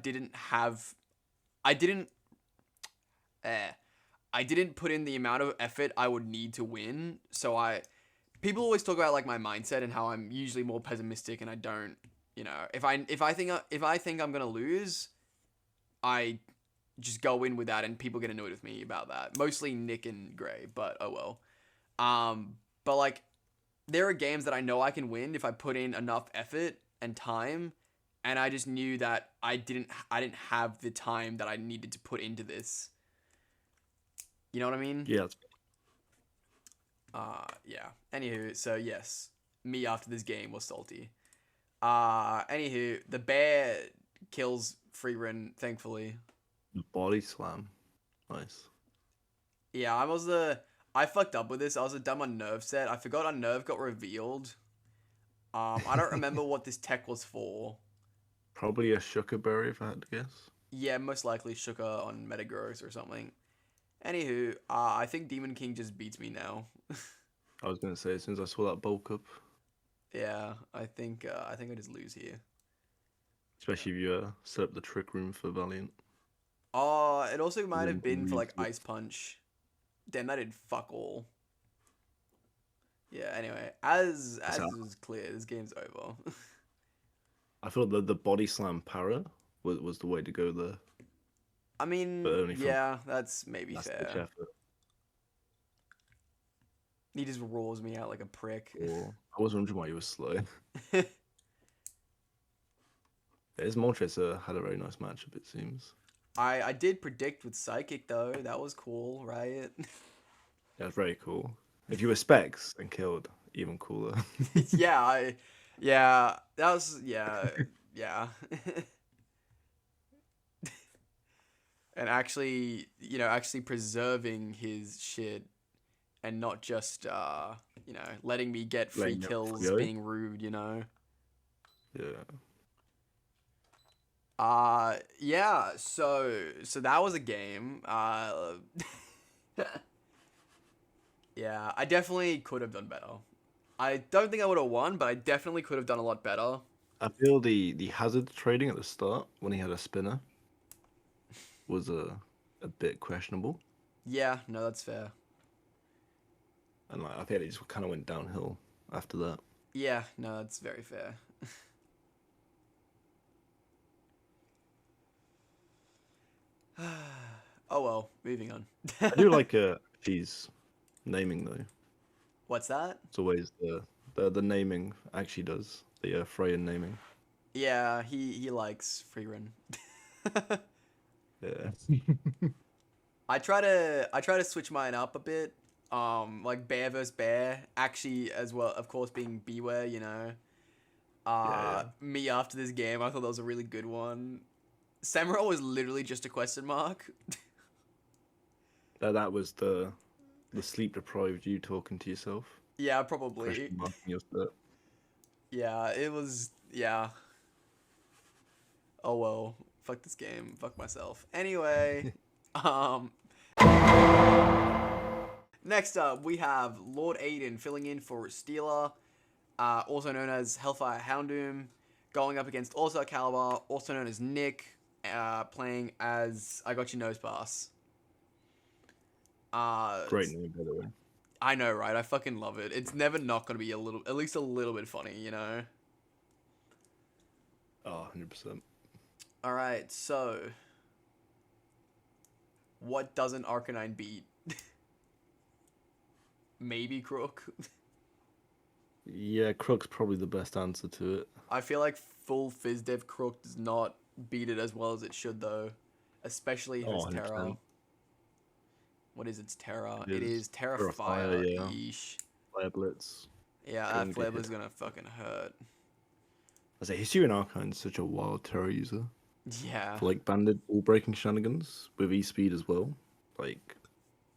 I didn't put in the amount of effort I would need to win. So people always talk about like my mindset and how I'm usually more pessimistic and I don't, if I think I'm gonna lose, I just go in with that and people get annoyed with me about that. Mostly Nick and Gray, but oh well. But like there are games that I know I can win if I put in enough effort and time, and I just knew that I didn't have the time that I needed to put into this. You know what I mean? Yeah. Yeah. Anywho, so yes, me after this game was salty. Anywho, the bear kills Freerun, thankfully. The body slam. Nice. Yeah, I fucked up with this. I was dumb on Nerve set. I forgot our Nerve got revealed. I don't remember what this tech was for. Probably a Shucker Berry, if I had to guess. Yeah, most likely Shuka on Metagross or something. Anywho, I think Demon King just beats me now. I was gonna say, as soon as I saw that bulk up. Yeah, I think I just lose here. Especially if you set up the trick room for Valiant. Oh, it also might have been for like Ice Punch. Damn, that did fuck all. Yeah, anyway, as was clear, this game's over. I thought that the body slam para was the way to go there. I mean, yeah, that's maybe fair. He just roars me out like a prick. I was wondering why he was slow. His Manchester had a very nice matchup, it seems. I did predict with Psychic, though. That was cool, right? Yeah, it's very cool. If you were Specs and killed, even cooler. Yeah, that was, yeah. And actually, actually preserving his shit and not just, letting me get free kills being rude, Yeah. Yeah, so that was a game. Yeah, I definitely could have done better. I don't think I would have won, but I definitely could have done a lot better. I feel the hazard trading at the start when he had a spinner was a bit questionable. Yeah, no, that's fair. And like, I think it just kind of went downhill after that. Yeah, no, that's very fair. Oh well, moving on. I do like she's naming though. What's that? It's always the naming actually does the Freya naming. Yeah, he likes Freerun. Yeah. I try to switch mine up a bit. Like bear versus bear, actually as well. Of course, being Bewear, Me after this game, I thought that was a really good one. Samurai was literally just a question mark. That was the sleep deprived you talking to yourself. Yeah, probably. Question marking yourself. Yeah, it was. Yeah. Oh well, fuck this game. Fuck myself. Anyway, next up we have Lord Aiden filling in for Steeler, also known as Hellfire Houndom, going up against also Caliber, also known as Nick, playing as I Got Your Nosepass. Great name, by the way. I know, right? I fucking love it. It's never not gonna be at least a little bit funny, Oh, 100%. All right, so what doesn't Arcanine beat? Maybe Crook. Yeah, Crook's probably the best answer to it. I feel like full Fizdev Crook does not beat it as well as it should, though. Especially if it's Terra. What is its Terra? It is Terra Fire. Yeah. Yeesh. Flare Blitz. Yeah, that Flare Blitz is gonna fucking hurt. I say Hisuian Archine's such a wild Terra user. Yeah. For like banded ball breaking shenanigans with E-speed as well. Like,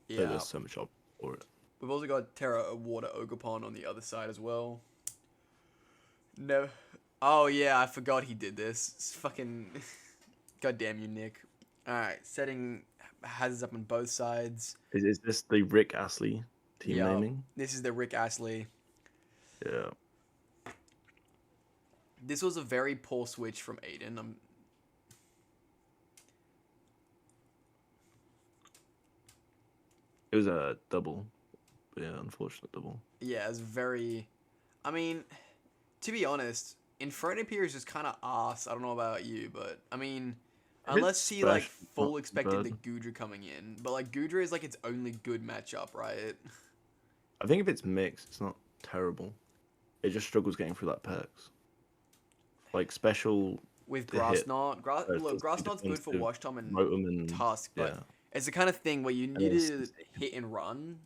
yeah. There's so much up for it. We've also got Terra Water Ogerpon on the other side as well. No. Oh yeah, I forgot he did this. It's fucking. God damn you, Nick. Alright, setting hazards up on both sides. Is this the Rick Astley team naming? This is the Rick Astley. Yeah. This was a very poor switch from Aiden. was a double. Yeah, unfortunate double. Yeah, it's very... I mean, to be honest, Infernape is just kind of ass. I don't know about you, but, I mean... Unless he, like, full expected the Goodra coming in. But, like, Goodra is, like, its only good matchup, right? I think if it's mixed, it's not terrible. It just struggles getting through that perks. Like, special... With Grass Knot. Look, Grass Knot's good for Wash Tom and Tusk, but it's the kind of thing where you need to hit and run.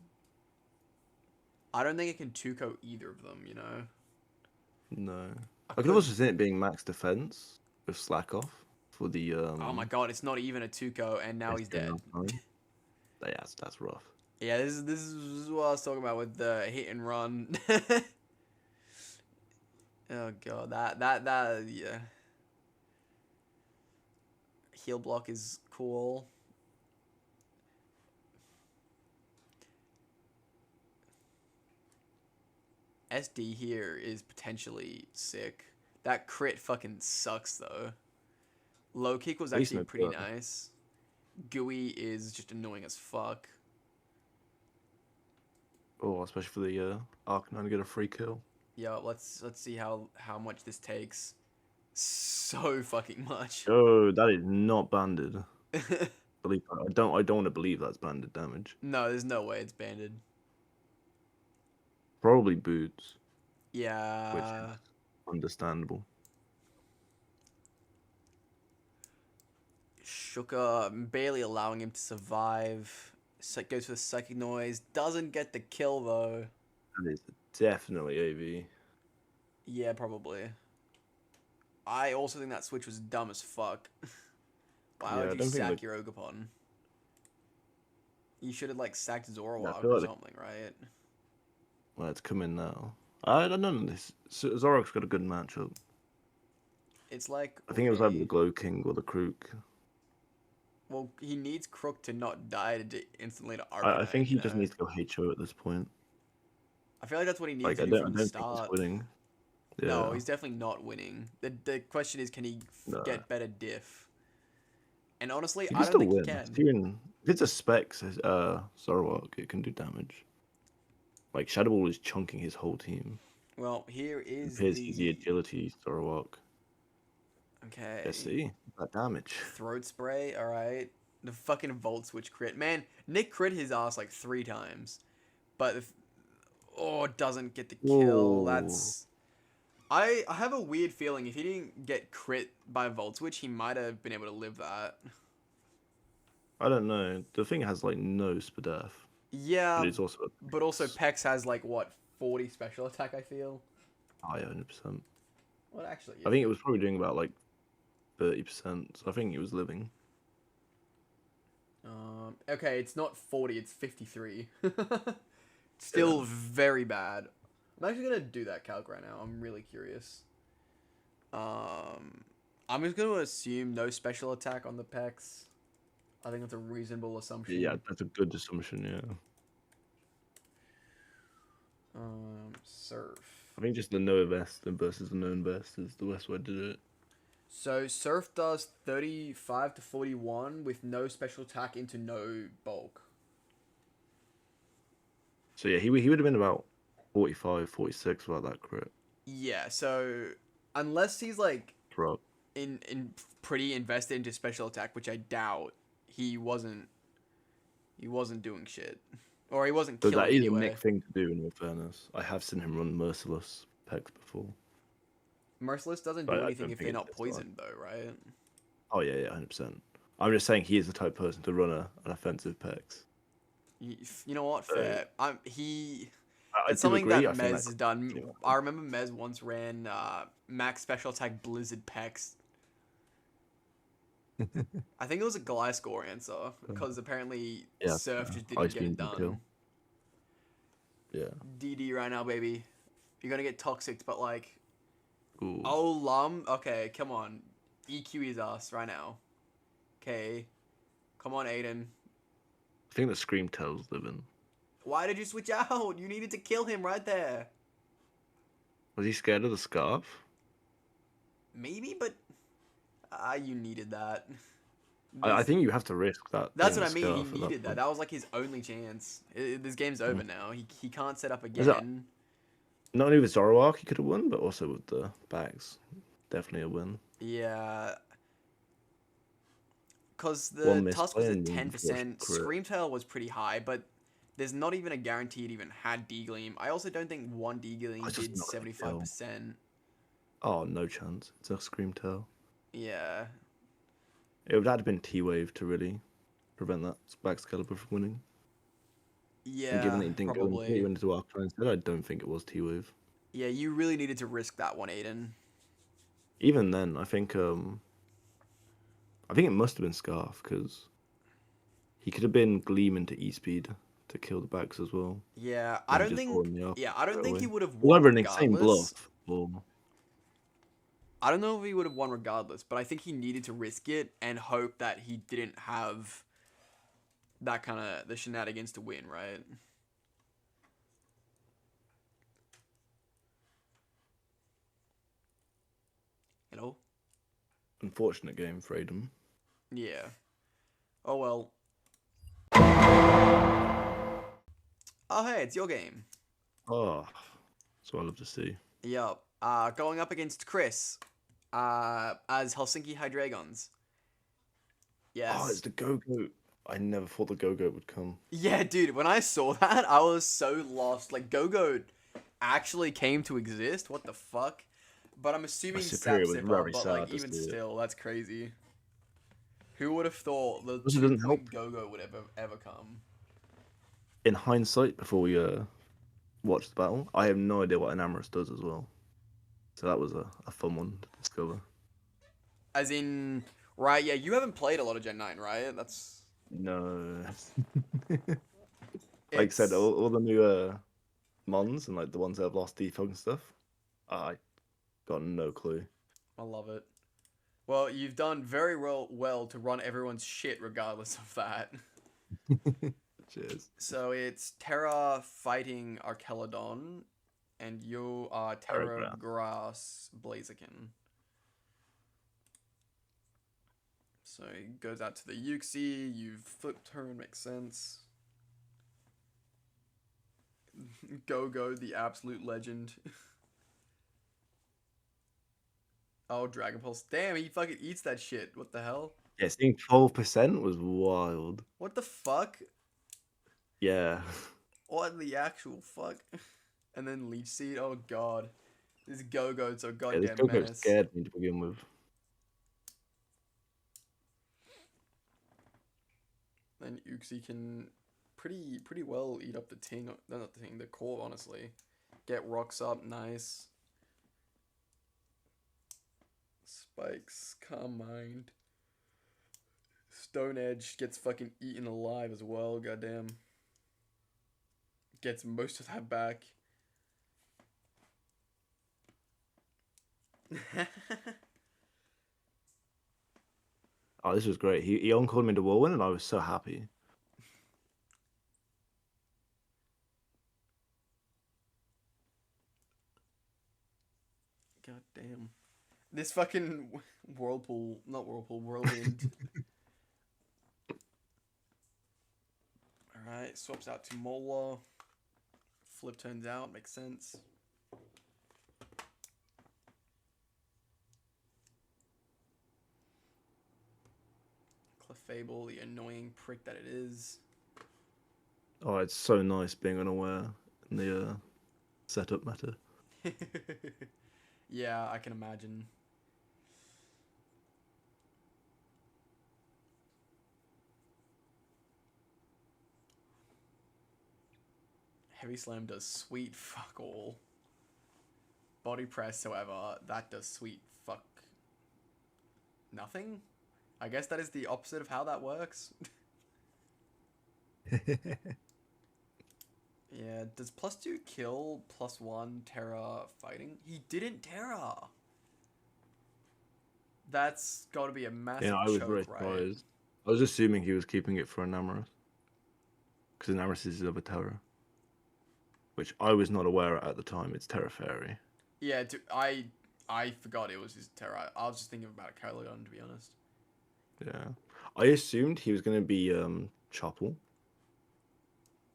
I don't think it can 2-ko either of them, you know? No. I could also see it being max defense with Slack Off. For the oh my god, it's not even a 2-ko and now he's dead. Yeah, that's rough. Yeah, this is what I was talking about with the hit and run. Oh god, that yeah. Heal block is cool. SD here is potentially sick. That crit fucking sucks though. Low kick was actually pretty nice. Gooey is just annoying as fuck. Oh, especially for the Arcanine to get a free kill. Yeah, let's see how much this takes. So fucking much. Oh, that is not banded. I don't want to believe that's banded damage. No, there's no way it's banded. Probably boots. Yeah. Which is understandable. Shuka barely allowing him to survive. Goes for the Psychic Noise. Doesn't get the kill, though. That is definitely AV. Yeah, probably. I also think that switch was dumb as fuck. Why would you sack your Ogerpon? You should have, like, sacked Zoroark or something, right? Well, it's coming now. I don't know. Zoroark's got a good matchup. It's like... I think it was either the Glow King or the Krook. Well, he needs Crook to not die to instantly to Arbok. I think he just needs to go HO at this point. I feel like that's what he needs to do from the start. Think he's winning. Yeah. No, he's definitely not winning. The question is, can he get better diff? And honestly, I don't think he can. If it's a Specs Zoroark, it can do damage. Like, Shadow Ball is chunking his whole team. Well, here is the agility Zoroark. Okay. Let's see that damage. Throat Spray, alright. The fucking Volt Switch crit. Man, Nick crit his ass like 3 times. But, doesn't get the kill. Whoa. That's... I have a weird feeling if he didn't get crit by Volt Switch, he might have been able to live that. I don't know. The thing has, like, no Spadef. Yeah, but also Pex has, like, what, 40 special attack, I feel? Oh, yeah, 100%. Well, actually, yeah. I think it was probably doing about, like, 30%, so I think he was living. Okay, it's not 40, it's 53. Still very bad. I'm actually gonna do that calc right now. I'm really curious. I'm just gonna assume no special attack on the Pex. I think that's a reasonable assumption. Yeah, that's a good assumption, yeah. Surf. I think just the no best versus the known best is the best way to do it. So Surf does 35 to 41 with no special attack into no bulk. So yeah, he would have been about 45, 46 without that crit. Yeah, so unless he's like Drop. in pretty invested into special attack, which I doubt, he wasn't doing shit. Or he wasn't killing that is anyway. a Nick thing to do, in all fairness. I have seen him run Merciless Pex before. Merciless doesn't do anything if they're not poisoned, though, right? Oh, yeah, 100%. I'm just saying he is the type of person to run an offensive Pex. You know what? Fair. It's something that Mez has done. I remember Mez once ran max special attack Blizzard Pex. I think it was a Gliscor answer, because apparently Surf just didn't get it done. Kill. Yeah. DD right now, baby. You're gonna get toxic, but like... Ooh. Oh, Lum? Okay, come on. EQ his ass right now. Okay. Come on, Aiden. I think the Scream Tail's living. Why did you switch out? You needed to kill him right there. Was he scared of the Scarf? Maybe, but... you needed that. I think you have to risk that. That's being what I mean. He Scarf at needed that that. point. That was like his only chance. This game's over now. He can't set up Is that- again. Not only with Zoroark he could have won, but also with the bags. Definitely a win. Yeah. Because the One Tusk was misplay at and you 10%. crit. Screamtail was pretty high, but there's not even a guarantee it even had D-Gleam. I also don't think one D-Gleam It's just did not gonna kill. 75%. Oh, no chance. It's a Screamtail. Yeah. It would have been T-Wave to really prevent that Excalibur from winning. And given Yeah, that it didn't go into it, probably. you went into Arctron instead, I don't think it was T-Wave. Yeah, you really needed to risk that one, Aiden. Even then, I think it must have been Scarf, because he could have been Gleam into E-Speed to kill the bags as well. Yeah, I don't think. Yeah, I don't think he would have won Either an insane regardless. bluff or... I don't know if he would have won regardless, but I think he needed to risk it and hope that he didn't have that kind of the shenanigans to win, right? Hello? Unfortunate game for Aiden. Yeah. Oh well. Oh hey, it's your game. Oh, that's what I love to see. Yup. Going up against Chris. As Helsinki Hydreigons. Yes. Oh, it's the Go-Go. I never thought the Go-Go would come. Yeah, dude, when I saw that, I was so lost. Like, Go-Go actually came to exist? What the fuck? But I'm assuming Superior was Sapsipper, very but, sad like, to even see it. still, that's crazy. Who would have thought the Also doesn't 2-point Go-Go would ever come? In hindsight, before we watched the battle, I have no idea what an Amorous does as well. So that was a fun one to discover. As in, right, yeah, you haven't played a lot of Gen 9, right? That's... No. Like I said, all the new mons and like the ones that have lost defog and stuff, I got no clue. I love it. Well, you've done very well to run everyone's shit regardless of that. Cheers. So it's Terra fighting Archelodon, and you are Terra Grass Blaziken. So he goes out to the Uxie, you flip turn, makes sense. Go, the absolute legend. Oh, Dragapult. Damn, he fucking eats that shit. What the hell? Yeah, seeing 12% was wild. What the fuck? Yeah. What the actual fuck? And then Leech Seed. Oh god. This Go-Go's so goddamn This Go-Go menace. scared me to begin with. Then Uxie can pretty well eat up the Ting. No, not the Ting, the core, honestly. Get rocks up, nice. Spikes, Calm Mind. Stone Edge gets fucking eaten alive as well, goddamn. Gets most of that back. Oh, this was great. He on-called me into Whirlwind and I was so happy. God damn. This fucking Whirlwind. Alright, swaps out to Mola. Flip turns out, makes sense. Clefable, the annoying prick that it is. Oh, it's so nice being unaware in the setup meta. Yeah, I can imagine. Heavy Slam does sweet fuck all. Body Press, however, that does sweet fuck nothing? I guess that is the opposite of how that works. Yeah, does +2 kill +1 Terra fighting? He didn't Terra! That's gotta be a massive Yeah, I was choke, very right? surprised. I was assuming he was keeping it for an Amorous. Because an Amorous is of a Terra. Which I was not aware at the time. It's Terra Fairy. Yeah, I forgot it was his Terra. I was just thinking about a Calydon, to be honest. Yeah. I assumed he was going to be Choppel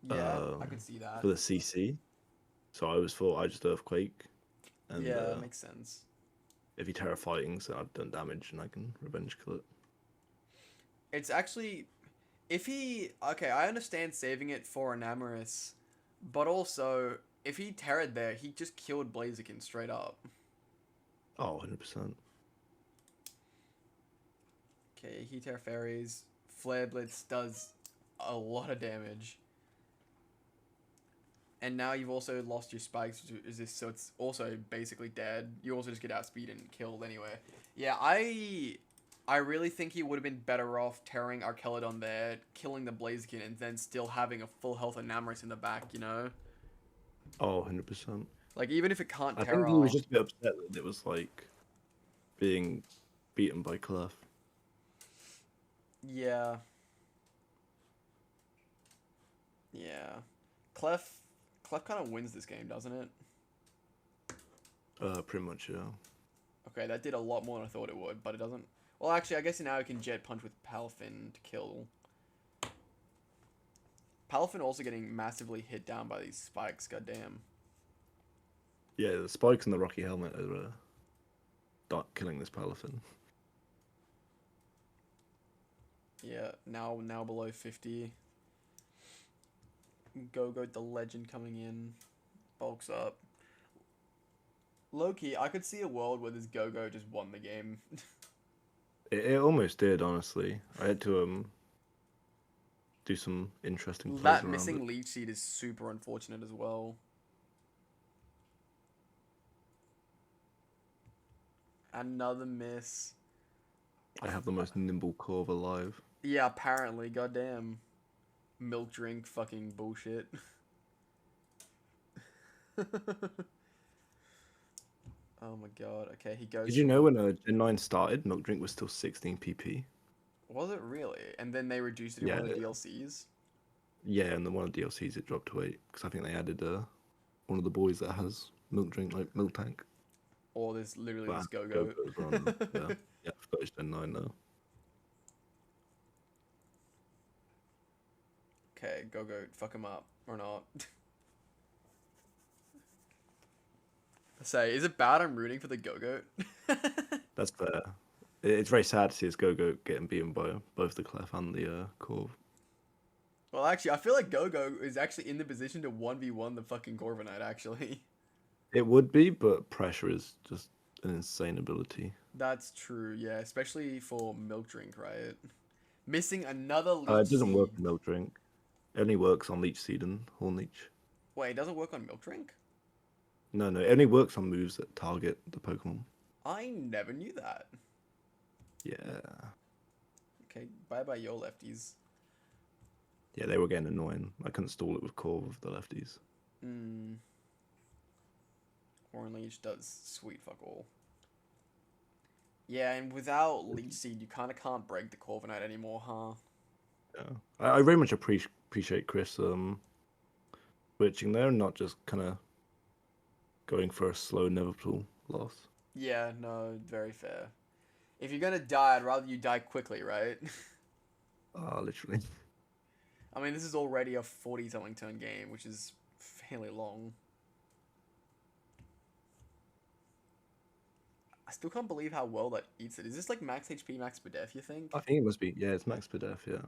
Yeah, I could see that. for the CC. So I always thought I just Earthquake. And Yeah, that makes sense. if he Terra Fighting, so I've done damage and I can Revenge Kill it. It's actually, if he, okay, I understand saving it for Enamorous, but also, if he Terra'd there, he just killed Blaziken straight up. Oh, 100%. Okay, he Terra Fairies. Flare Blitz does a lot of damage. And now you've also lost your spikes, so it's also basically dead. You also just get outspeed and killed anyway. Yeah, I really think he would have been better off tearing Archelodon there, killing the Blaziken, and then still having a full health Enamorous in the back, you know? Oh, 100%. Like, even if it can't I Terra... think he was just a bit upset that it was, like, being beaten by Clef. Yeah. Yeah. Clef kind of wins this game, doesn't it? Pretty much, yeah. Okay, that did a lot more than I thought it would, but it doesn't... Well, actually, I guess now I can Jet Punch with Palafin to kill. Palafin also getting massively hit down by these spikes, goddamn. Yeah, the spikes and the Rocky Helmet are killing this Palafin. Yeah, now below 50. Go the Legend coming in. Bulks up. Low-key, I could see a world where this Go-Go just won the game. It almost did, honestly. I had to do some interesting plays That around missing it. Leech Seed is super unfortunate as well. Another miss. I have the most nimble Corv alive. Yeah, apparently, goddamn. Milk drink fucking bullshit. Oh my god. Okay, he goes. Did you know when Gen 9 started, Milk Drink was still 16 PP? Was it really? And then they reduced it in one of the DLCs? Yeah, and then one of the DLCs it dropped to 8 because I think they added one of the boys that has Milk Drink, like Milk Tank. Or there's literally this Go-Go. Yeah, yeah, I've got Gen 9 now. Okay, Go-Go, fuck him up. Or not. Say, is it bad I'm rooting for the Go-Go? That's fair. It's very sad to see his Go-Go getting beaten by both the Clef and the Corv. Well, actually, I feel like Go-Go is actually in the position to 1v1 the fucking Corviknight, actually. It would be, but pressure is just an insane ability. That's true, yeah. Especially for Milk Drink, right? Missing another Leech It doesn't work Seed. on Milk Drink. It only works on Leech Seed and Horn Leech. Wait, it doesn't work on Milk Drink? No, it only works on moves that target the Pokemon. I never knew that. Yeah. Okay, bye-bye yo lefties. Yeah, they were getting annoying. I couldn't stall it with Corv with the lefties. Horn Leech does sweet fuck all. Yeah, and without Leech Seed, you kind of can't break the Corviknight anymore, huh? Yeah, I very much appreciate Chris switching there and not just kind of going for a slow, inevitable loss. Yeah, no, very fair. If you're gonna die, I'd rather you die quickly, right? Literally. I mean, this is already a 40-something turn game, which is fairly long. I still can't believe how well that eats it. Is this like max HP, max Bdef, you think? I think it must be. Yeah, it's max Bdef, yeah.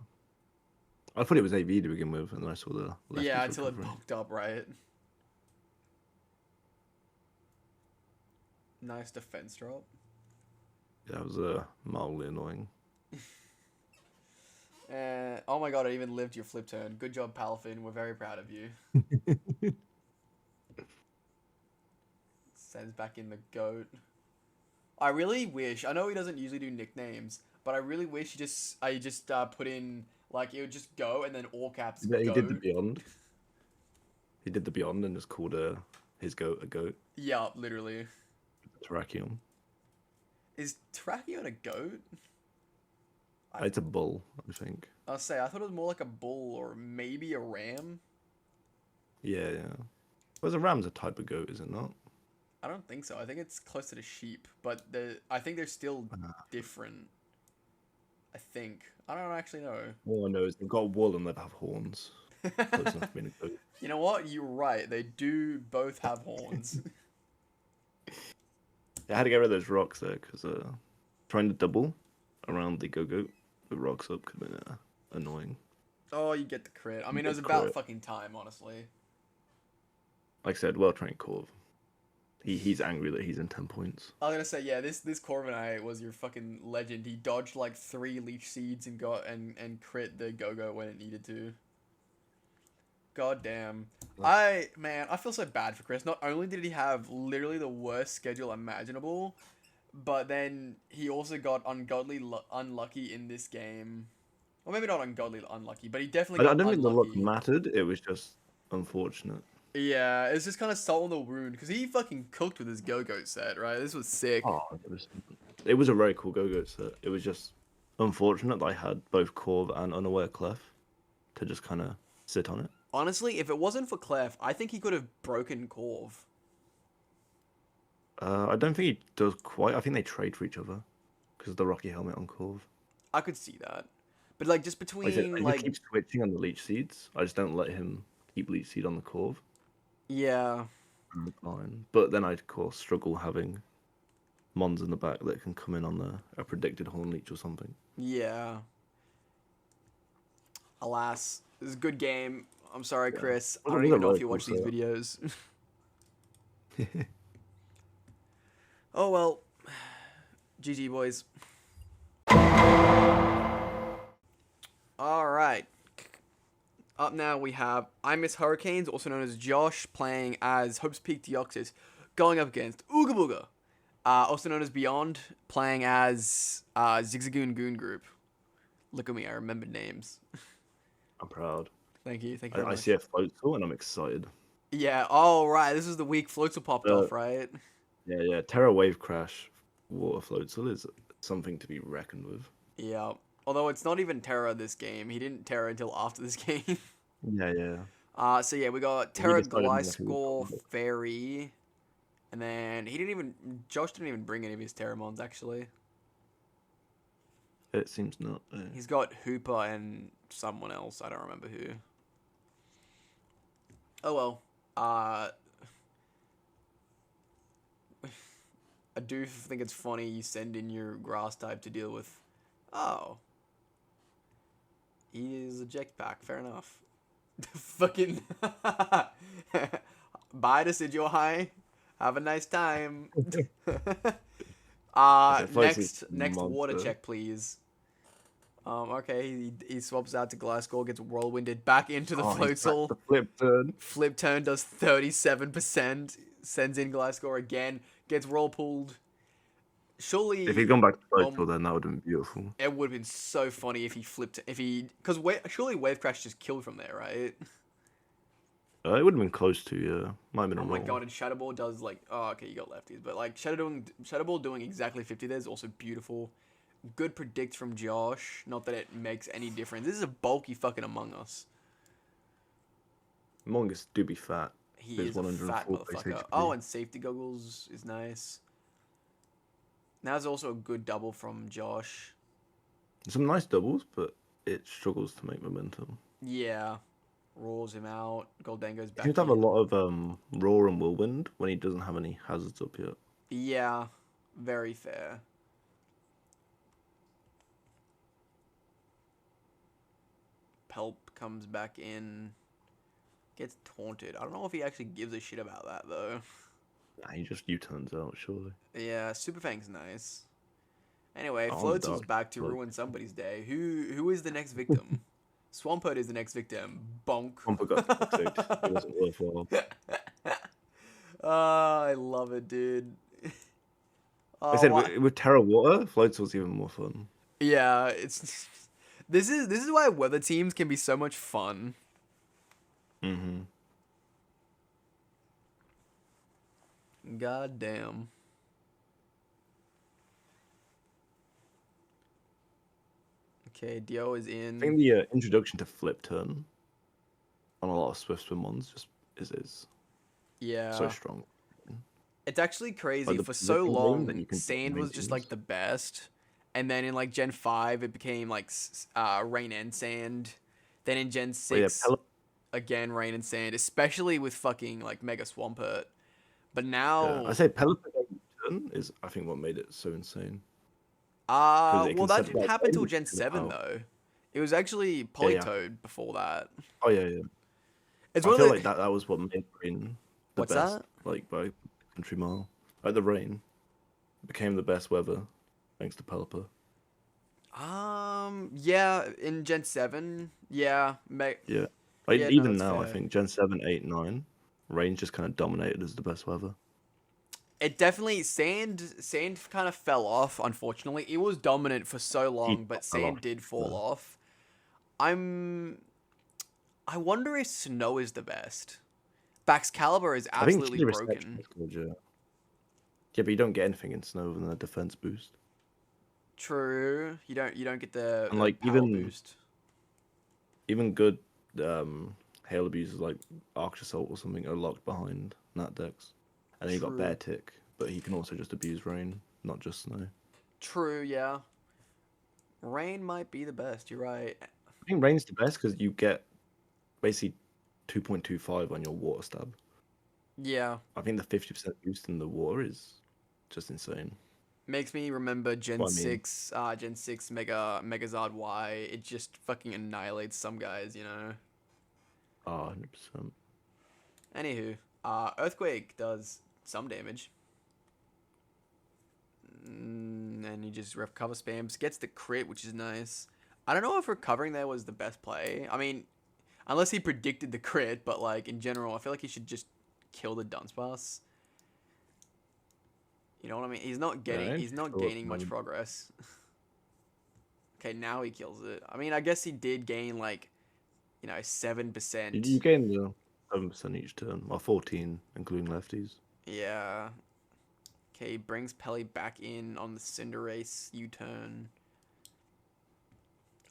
I thought it was AV to begin with, and then I saw the lefties Yeah, until recovery. it bulked up, right? Nice defense drop. Yeah, it was mildly annoying. Oh my god, I even lived your flip turn. Good job, Palafin. We're very proud of you. Sends back in the goat. I really wish, I know he doesn't usually do nicknames, but I really wish I just put in, like, it would just go and then all caps Yeah, he goat. did the Beyond. He did the Beyond and just called his goat a goat. Yeah, literally. Terrakion. Is Terrakion a goat? It's a bull, I think. I thought it was more like a bull or maybe a ram. Yeah. Well, a ram's a type of goat, is it not? I don't think so. I think it's closer to sheep, but I think they're still different. I think. I don't actually know. All I know is they've got wool and they have horns. Close enough for me to go. You know what? You're right. They do both have horns. I had to get rid of those rocks there because trying to double around the go-go with rocks up could have been annoying. Oh, you get the crit. I mean, it was Get about crit. fucking time, honestly. Like I said, well-trained Corv. He's angry that he's in 10 points. I was gonna say, yeah, this Corviknight was your fucking legend. He dodged like 3 leech seeds and got and crit the go-go when it needed to. God damn. I feel so bad for Chris. Not only did he have literally the worst schedule imaginable, but then he also got ungodly unlucky in this game. Or maybe not ungodly unlucky, but he definitely I got don't think the luck unlucky. mattered. It was just unfortunate. Yeah, it's just kind of salt on the wound because he fucking cooked with his go-go set, right? This was sick. Oh, it was a very cool go-go set. It was just unfortunate that I had both Corv and Unaware Clef to just kind of sit on it. Honestly, if it wasn't for Clef, I think he could have broken Corv. I don't think he does quite. I think they trade for each other because of the Rocky Helmet on Corv. I could see that. But like just between I keep switching on the Leech Seeds. I just don't let him keep Leech Seed on the Corv. Yeah. Fine. But then I, of course, struggle having Mons in the back that can come in on a predicted Horn Leech or something. Yeah. Alas, this is a good game. I'm sorry, Chris. I don't even know if you watch these videos. Oh well. GG, boys. Alright. Up now we have I Miss Hurricanes, also known as Josh, playing as Hope's Peak Deoxys, going up against Ooga Booga, also known as Beyond, playing as Zigzagoon Goon Group. Look at me, I remember names. I'm proud. Thank you very I much. see a Floatzel and I'm excited. Yeah, oh right, this is the week Floatzel popped off, right? Yeah. Terra Wave Crash Water Floatzel is something to be reckoned with. Yeah. Although it's not even Terra this game. He didn't Terra until after this game. Yeah. So yeah, we got Terra Gliscor Fairy. And then Josh didn't even bring any of his Terramons actually. It seems not. He's got Hooper and someone else. I don't remember who. Oh well. I do think it's funny you send in your grass type to deal with. Oh. He is a jetpack. Fair enough. Fucking. Bye, Decidueye High. Have a nice time. Next water check, please. Okay, he swaps out to Gliscor, gets whirlwinded back into the Floatzel. The flip turn. Flip turn does 37%. Sends in Gliscor again. Gets whirlpooled. Surely. If he'd gone back to Floatzel, then that would have been beautiful. It would have been so funny if he flipped. Because surely Wave Crash just killed from there, right? It would have been close to, yeah. Might have been a roll. Oh my god, and Shadow Ball does like. Oh, okay, you got lefties. But like Shadow Ball doing exactly 50 there is also beautiful. Good predict from Josh. Not that it makes any difference. This is a bulky fucking Among Us. Among Us do be fat. He is a fat motherfucker. Oh, and safety goggles is nice. Now there's also a good double from Josh. Some nice doubles, but it struggles to make momentum. Yeah. Roars him out. Goldango's back. He seems to have a lot of Roar and Whirlwind when he doesn't have any hazards up yet. Yeah. Very fair. Pelp comes back in. Gets taunted. I don't know if he actually gives a shit about that, though. Nah, he just U-turns out, surely. Yeah, Super Fang's nice. Anyway, Floatzel's back to ruin somebody's day. Who is the next victim? Swampert is the next victim. Bonk. Swampert got toxic. It wasn't worthwhile. I love it, dude. I said with Terra Water, Floatzel's even more fun. Yeah, it's this is why weather teams can be so much fun. Mm-hmm. God damn. Okay, Dio is in. I think the introduction to Flip Turn on a lot of Swift Swim ones just is so strong. It's actually crazy. For so long, Sand was just like the best, And then in like Gen 5, it became like Rain and Sand. Then in Gen Oh yeah, 6, again Rain and Sand, especially with fucking like Mega Swampert. But yeah. I now, say Pelipper turn is I think what made it so insane because it well, can that set didn't like happen till range Gen in and 7 out. though. It was actually Yeah, yeah. Politoed before that. Oh yeah, yeah. It's I one of feel the. like that was what made Rain the What's best, that? like by country mile. Like the Rain became the best weather thanks to Pelipper. Yeah, in Gen 7, yeah, Yeah. Like yeah, no, even that's now, I fair. think Gen 7, 8, 9, Rain just kind of dominated as the best weather. It definitely sand kind of fell off. Unfortunately, it was dominant for so long, He but fell off. sand did fall Yeah. off. I'm. I wonder if snow is the best. Baxcalibur is I think absolutely chilly reception broken. is good, yeah. Yeah, but you don't get anything in snow than a defense boost. True, you don't get the And the like power boost. even good hail abusers like Arc Assault or something are locked behind Nat Dex. And then you got Bear True, Tick, but he can also just abuse rain, not just snow. true, yeah. Rain might be the best. You're right. I think rain's the best because you get basically 2.25 on your water stab. Yeah, I think the 50% boost in the water is just insane. makes me remember Gen What I mean, 6, Gen 6 Megazard Y. It just fucking annihilates some guys, you know. 100%. Anywho, Earthquake does some damage. And he just recover spams. Gets the crit, which is nice. I don't know if recovering there was the best play. I mean, unless he predicted the crit, but like in general, I feel like he should just kill the Dunsparce. You know what I mean? He's not Yeah, I getting ain't he's too not sure at gaining the much moment. progress. Okay, now he kills it. I mean, I guess he did gain like, 7%. You gain the 7% each turn, or 14, including lefties. Yeah. Okay, brings Pelly back in on the Cinderace U-turn.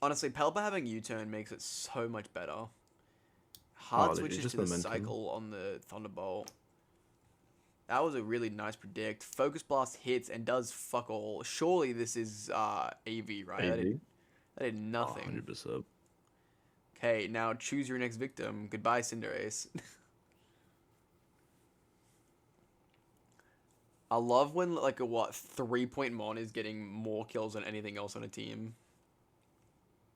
Honestly, Pelipper having U-turn makes it so much better. Hard Oh, literally, switches to just the momentum. cycle on the Thunderbolt. That was a really nice predict. Focus Blast hits and does fuck all. Surely this is AV, right? AV. That did Oh, nothing. 100%. Okay, now choose your next victim. Goodbye, Cinderace. I love when like a 3-point mon is getting more kills than anything else on a team.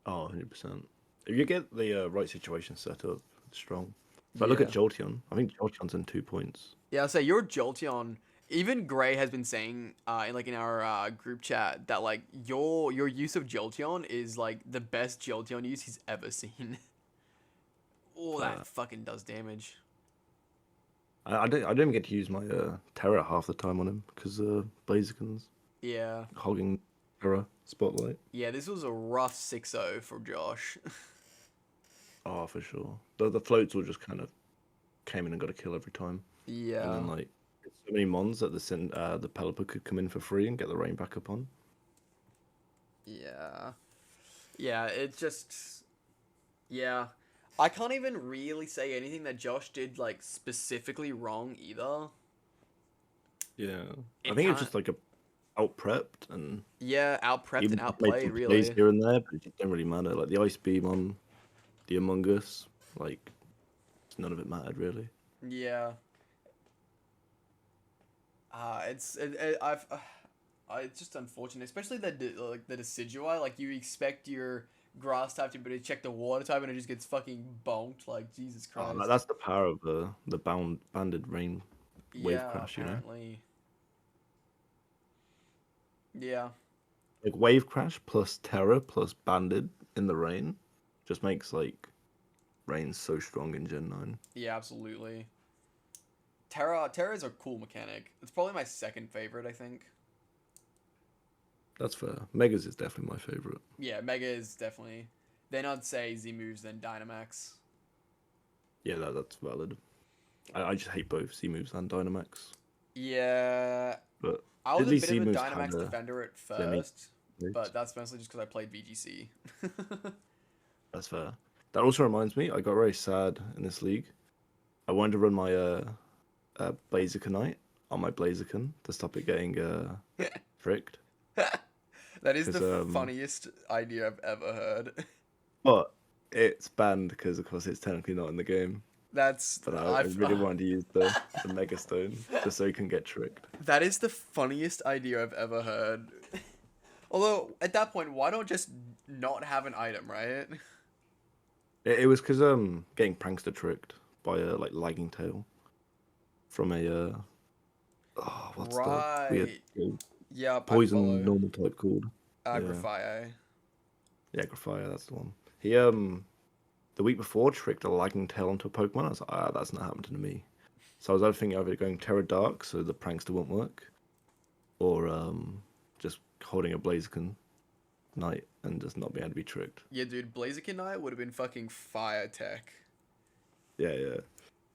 Oh, 100%. If you get the right situation set up, it's strong. But look at Yeah. Jolteon. I think Jolteon's in 2 points. Yeah, I'll say your Jolteon. Even Gray has been saying in our group chat that like your use of Jolteon is like the best Jolteon use he's ever seen. Oh, that fucking does damage. I don't even get to use my Terra half the time on him because Blaziken's Yeah. hogging Terra spotlight. Yeah, this was a rough 6-0 for Josh. Oh, for sure. The floats all just kind of came in and got a kill every time. And then Yeah. like so many mons that the Pelipper could come in for free and get the rain back up on. Yeah. Yeah, it just yeah. I can't even really say anything that Josh did like specifically wrong either. Yeah, I It think it's can't just like a out prepped and Yeah, out prepped and even made outplayed some plays really. here and there, but it just didn't really matter. Like the Ice Beam on the Among Us, like none of it mattered really. Yeah. It's just unfortunate, especially like the Decidueye. Like you expect your grass type to be able to check the water type, and it just gets fucking bonked. Like Jesus Oh, Christ. that's the power of the banded rain wave Yeah, crash, you know? apparently. Yeah, Like wave crash plus terror plus banded in the rain just makes like rain so strong in Gen 9. yeah, absolutely. Terra is a cool mechanic. It's probably my second favorite, I think. That's fair. Megas is definitely my favorite. Yeah, Mega is definitely. Then I'd say Z moves, then Dynamax. Yeah, that's valid. I just hate both C moves and Dynamax. Yeah, But I was a Diddley bit of C a moves had Dynamax defender at Limmy first, moves. but that's mostly just because I played VGC. That's fair. That also reminds me, I got very sad in this league. I wanted to run my Blaziken Knight on my Blaziken to stop it getting fricked. That is the 'Cause, funniest idea I've ever heard. But it's banned because, of course, it's technically not in the game. That's But I I've really wanted to use the Mega Stone just so you can get tricked. that is the funniest idea I've ever heard. Although at that point, why not just not have an item, right? It was because getting prankster tricked by a like lagging tail from a what's the weird Right. Yep, I poison follow. normal type called? Yeah, Agrify. yeah, Grafire, that's the one. He the week before tricked a lagging tail onto a Pokemon. I was like, that's not happening to me. So I was either thinking of it going Terra Dark so the prankster won't work, or just holding a Blaziken Knight and just not being able to be tricked. Yeah, dude, Blaziken Knight would have been fucking fire tech. Yeah, yeah.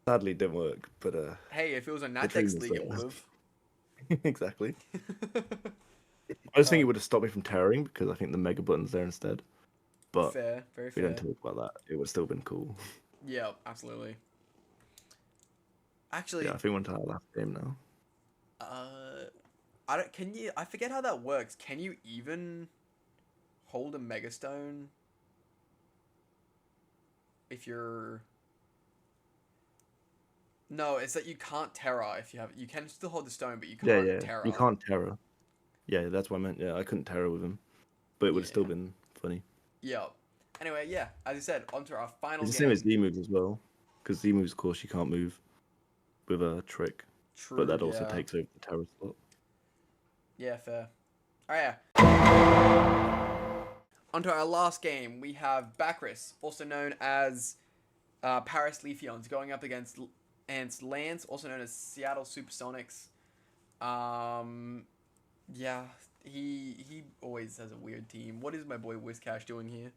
Sadly, it didn't work, but Hey, if it was a the dream Natex was League, it there. would have. Exactly. I just think it would have stopped me from tearing because I think the Mega Button's there instead. But Fair, very if we don't fair. talk about that, it would have still been cool. Yeah, absolutely. Actually, Yeah, I think we're into our last game now. I don't. Can you? I forget how that works. Can you even hold a Mega Stone if you're? No, it's that you can't Terra if you have. You can still hold the stone, but you Yeah, can't yeah. Terra. You can't Terra. Yeah, that's what I meant. Yeah, I couldn't Terra with him. But it would have still Yeah. been funny. Yep. Anyway, yeah. As I said, onto our final It's the game. same as Z moves as well. Because Z moves, of course, you can't move with a trick. True. But that also Yeah. takes over the Terra slot. Yeah. Fair. Oh yeah. Onto our last game, we have Bakris, also known as Paris Leafeons, going up against Lance, also known as Seattle Supersonics. Yeah, he always has a weird team. What is my boy Whiscash doing here?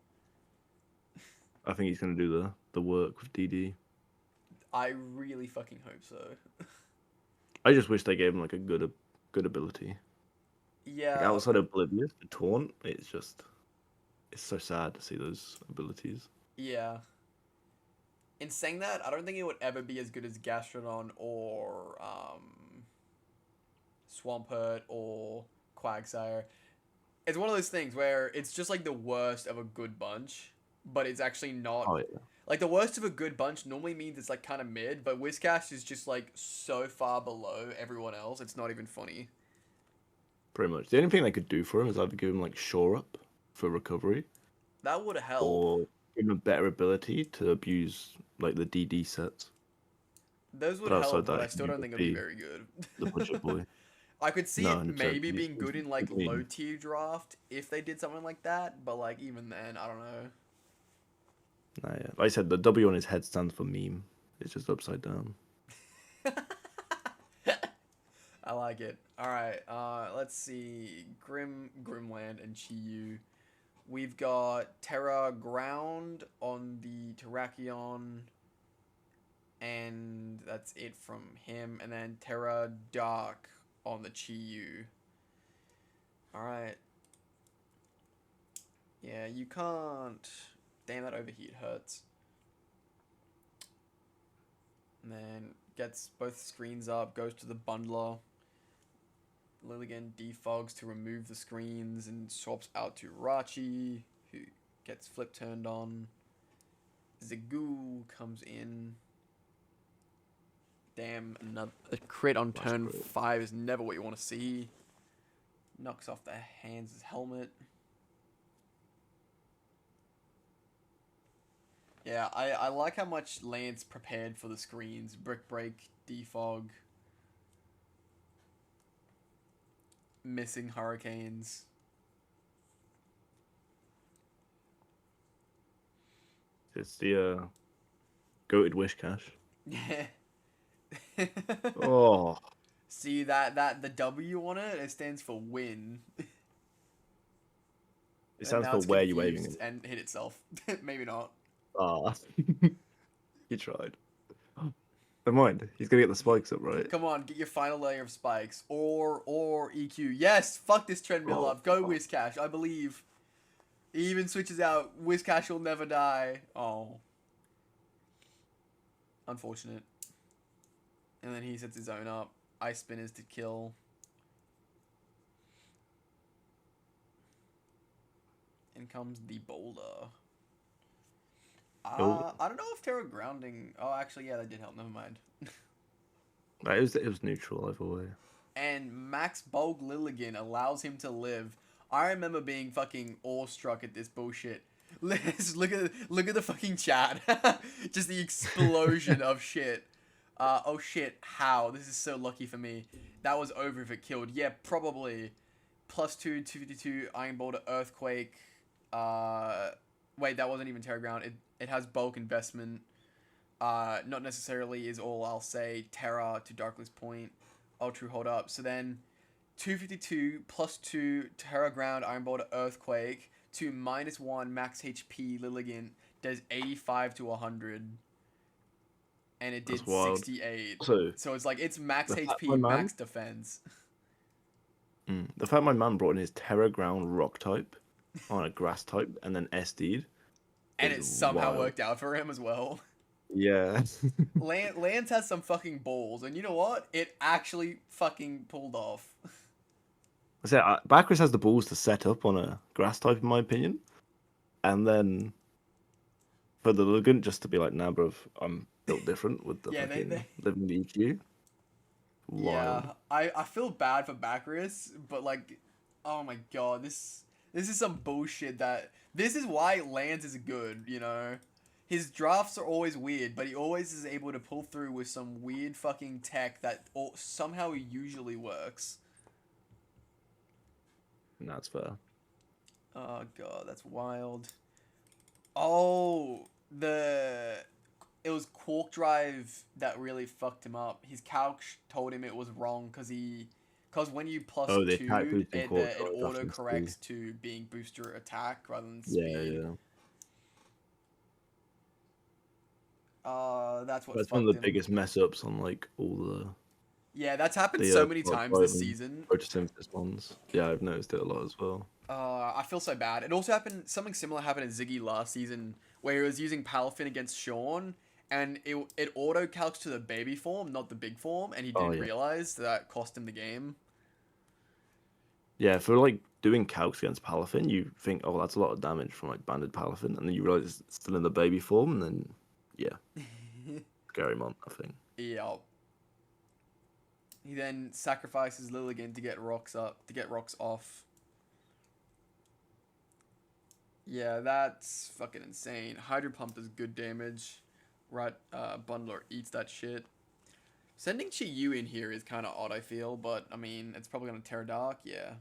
I think he's going to do the work with DD. I really fucking hope so. I just wish they gave him like a good ability. Like, Yeah. outside of Oblivious, the Taunt, it's so sad to see those abilities. Yeah. In saying that, I don't think it would ever be as good as Gastrodon or Swampert or Quagsire. It's one of those things where it's just like the worst of a good bunch, but it's actually not. Oh yeah. Like the worst of a good bunch normally means it's like kind of mid, but Whiscash is just like so far below everyone else. It's not even funny. Pretty much. The only thing they could do for him is either give him like Shore Up for recovery, That would help. or give him a better ability to abuse like the DD sets. Those would But outside help, but that, I still don't think it'd be very good. the push up boy. I could see No, it 100%. maybe being good in like He's low tier draft if they did something like that, but like even then, I don't know. Nah, yeah. Like I said, the W on his head stands for meme. It's just upside down. I like it. All right, let's see. Grimland, and Chiyu. We've got Terra Ground on the Terrakion, and that's it from him. And then Terra Dark on the Chiyu. All right. Yeah, you can't. Damn, that overheat hurts. And then gets both screens up, goes to the bundler. Lilligan defogs to remove the screens and swaps out to Rachi, who gets flip turned on. Zigzagoon comes in. Damn, a crit on turn 5 is never what you want to see. Knocks off the hands' helmet. Yeah, I like how much Lance prepared for the screens. Brick Break, Defog. Missing Hurricanes. It's the goated wish cash. Yeah. Oh. See that the W on it? It stands for win. It stands for where you waving it and hit itself. Maybe not. Ah. He tried. Never mind. He's gonna get the spikes up, right? Come on, get your final layer of spikes or EQ. Yes, fuck this treadmill up. Go Whiscash, I believe. He even switches out. Whiscash will never die. Oh. Unfortunate. And then he sets his own up. Ice Spinners to kill. And comes the boulder. Oh. I don't know if Terra Grounding... Oh, actually, yeah, that did help. Never mind. It was neutral either way. And Max Bulk Lilligant allows him to live. I remember being fucking awestruck at this bullshit. Let's look at the fucking chat. Just the explosion of shit. Oh shit, how? This is so lucky for me. That was over if it killed. Yeah, probably. +2, 252, Iron Boulder, Earthquake. Wait, that wasn't even Terra Ground. It has bulk investment. Not necessarily is all I'll say. Terra to Darkless Point. Ultra hold up. So then 252 +2 Terra Ground, Iron Boulder, Earthquake to -1 max HP Lilligant does 85 to 100. And it did 68. So it's like it's max HP, max defense. The fact my man brought in his Terra Ground Rock type on a Grass type and then SD'd. And it somehow worked out for him as well. Yeah. Lance has some fucking balls, and you know what? It actually fucking pulled off. I say, Bacchus has the balls to set up on a Grass type, in my opinion. And then for the Lugant just to be like, nah, bruv, I'm built different with the fucking living the EQ. Wild. Yeah, I feel bad for Bacchus, but like, oh my god, this is some bullshit this is why Lance is good, you know? His drafts are always weird, but he always is able to pull through with some weird fucking tech that somehow usually works. That's fair. Oh god, that's wild. Oh, it was Quark Drive that really fucked him up. His calc told him it was wrong because when you +2, it auto corrects to being booster attack rather than speed. Yeah. That's what. That's one of the biggest mess ups on like all the. Yeah, that's happened so many times this season. Photosynthesis ones. Yeah, I've noticed it a lot as well. I feel so bad. It also happened. Something similar happened in Ziggy last season, where he was using Palafin against Sean, and it auto calcs to the baby form, not the big form, and he didn't realize that cost him the game. Yeah, for like doing calcs against Palafin, you think, oh, that's a lot of damage from like banded Palafin, and then you realize it's still in the baby form, and then scary month, I think. Yeah. He then sacrifices Lilligant to get rocks off. Yeah, that's fucking insane. Hydro Pump does good damage. Right, Bundler eats that shit. Sending Chi-Yu in here is kind of odd, I feel, but I mean, it's probably gonna Terra Dark, yeah.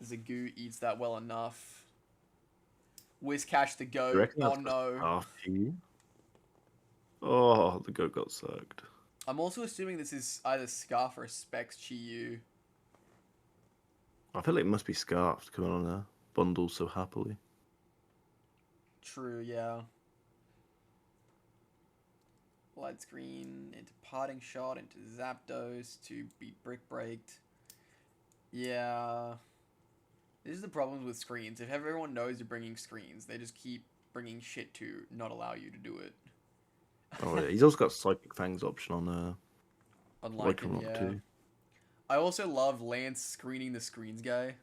Zigoo eats that well enough. Whiscash the goat. Oh no. Oh, the goat got sucked. I'm also assuming this is either Scarf or Specs Chi-Yu. I feel like it must be Scarfed coming on a bundle so happily. True, yeah. Light Screen into Parting Shot into Zapdos to be Brick Breaked. Yeah. This is the problem with screens. If everyone knows you're bringing screens, they just keep bringing shit to not allow you to do it. Oh yeah, he's also got Psychic Fangs option on Lycan, yeah. Too. I also love Lance screening the screens guy.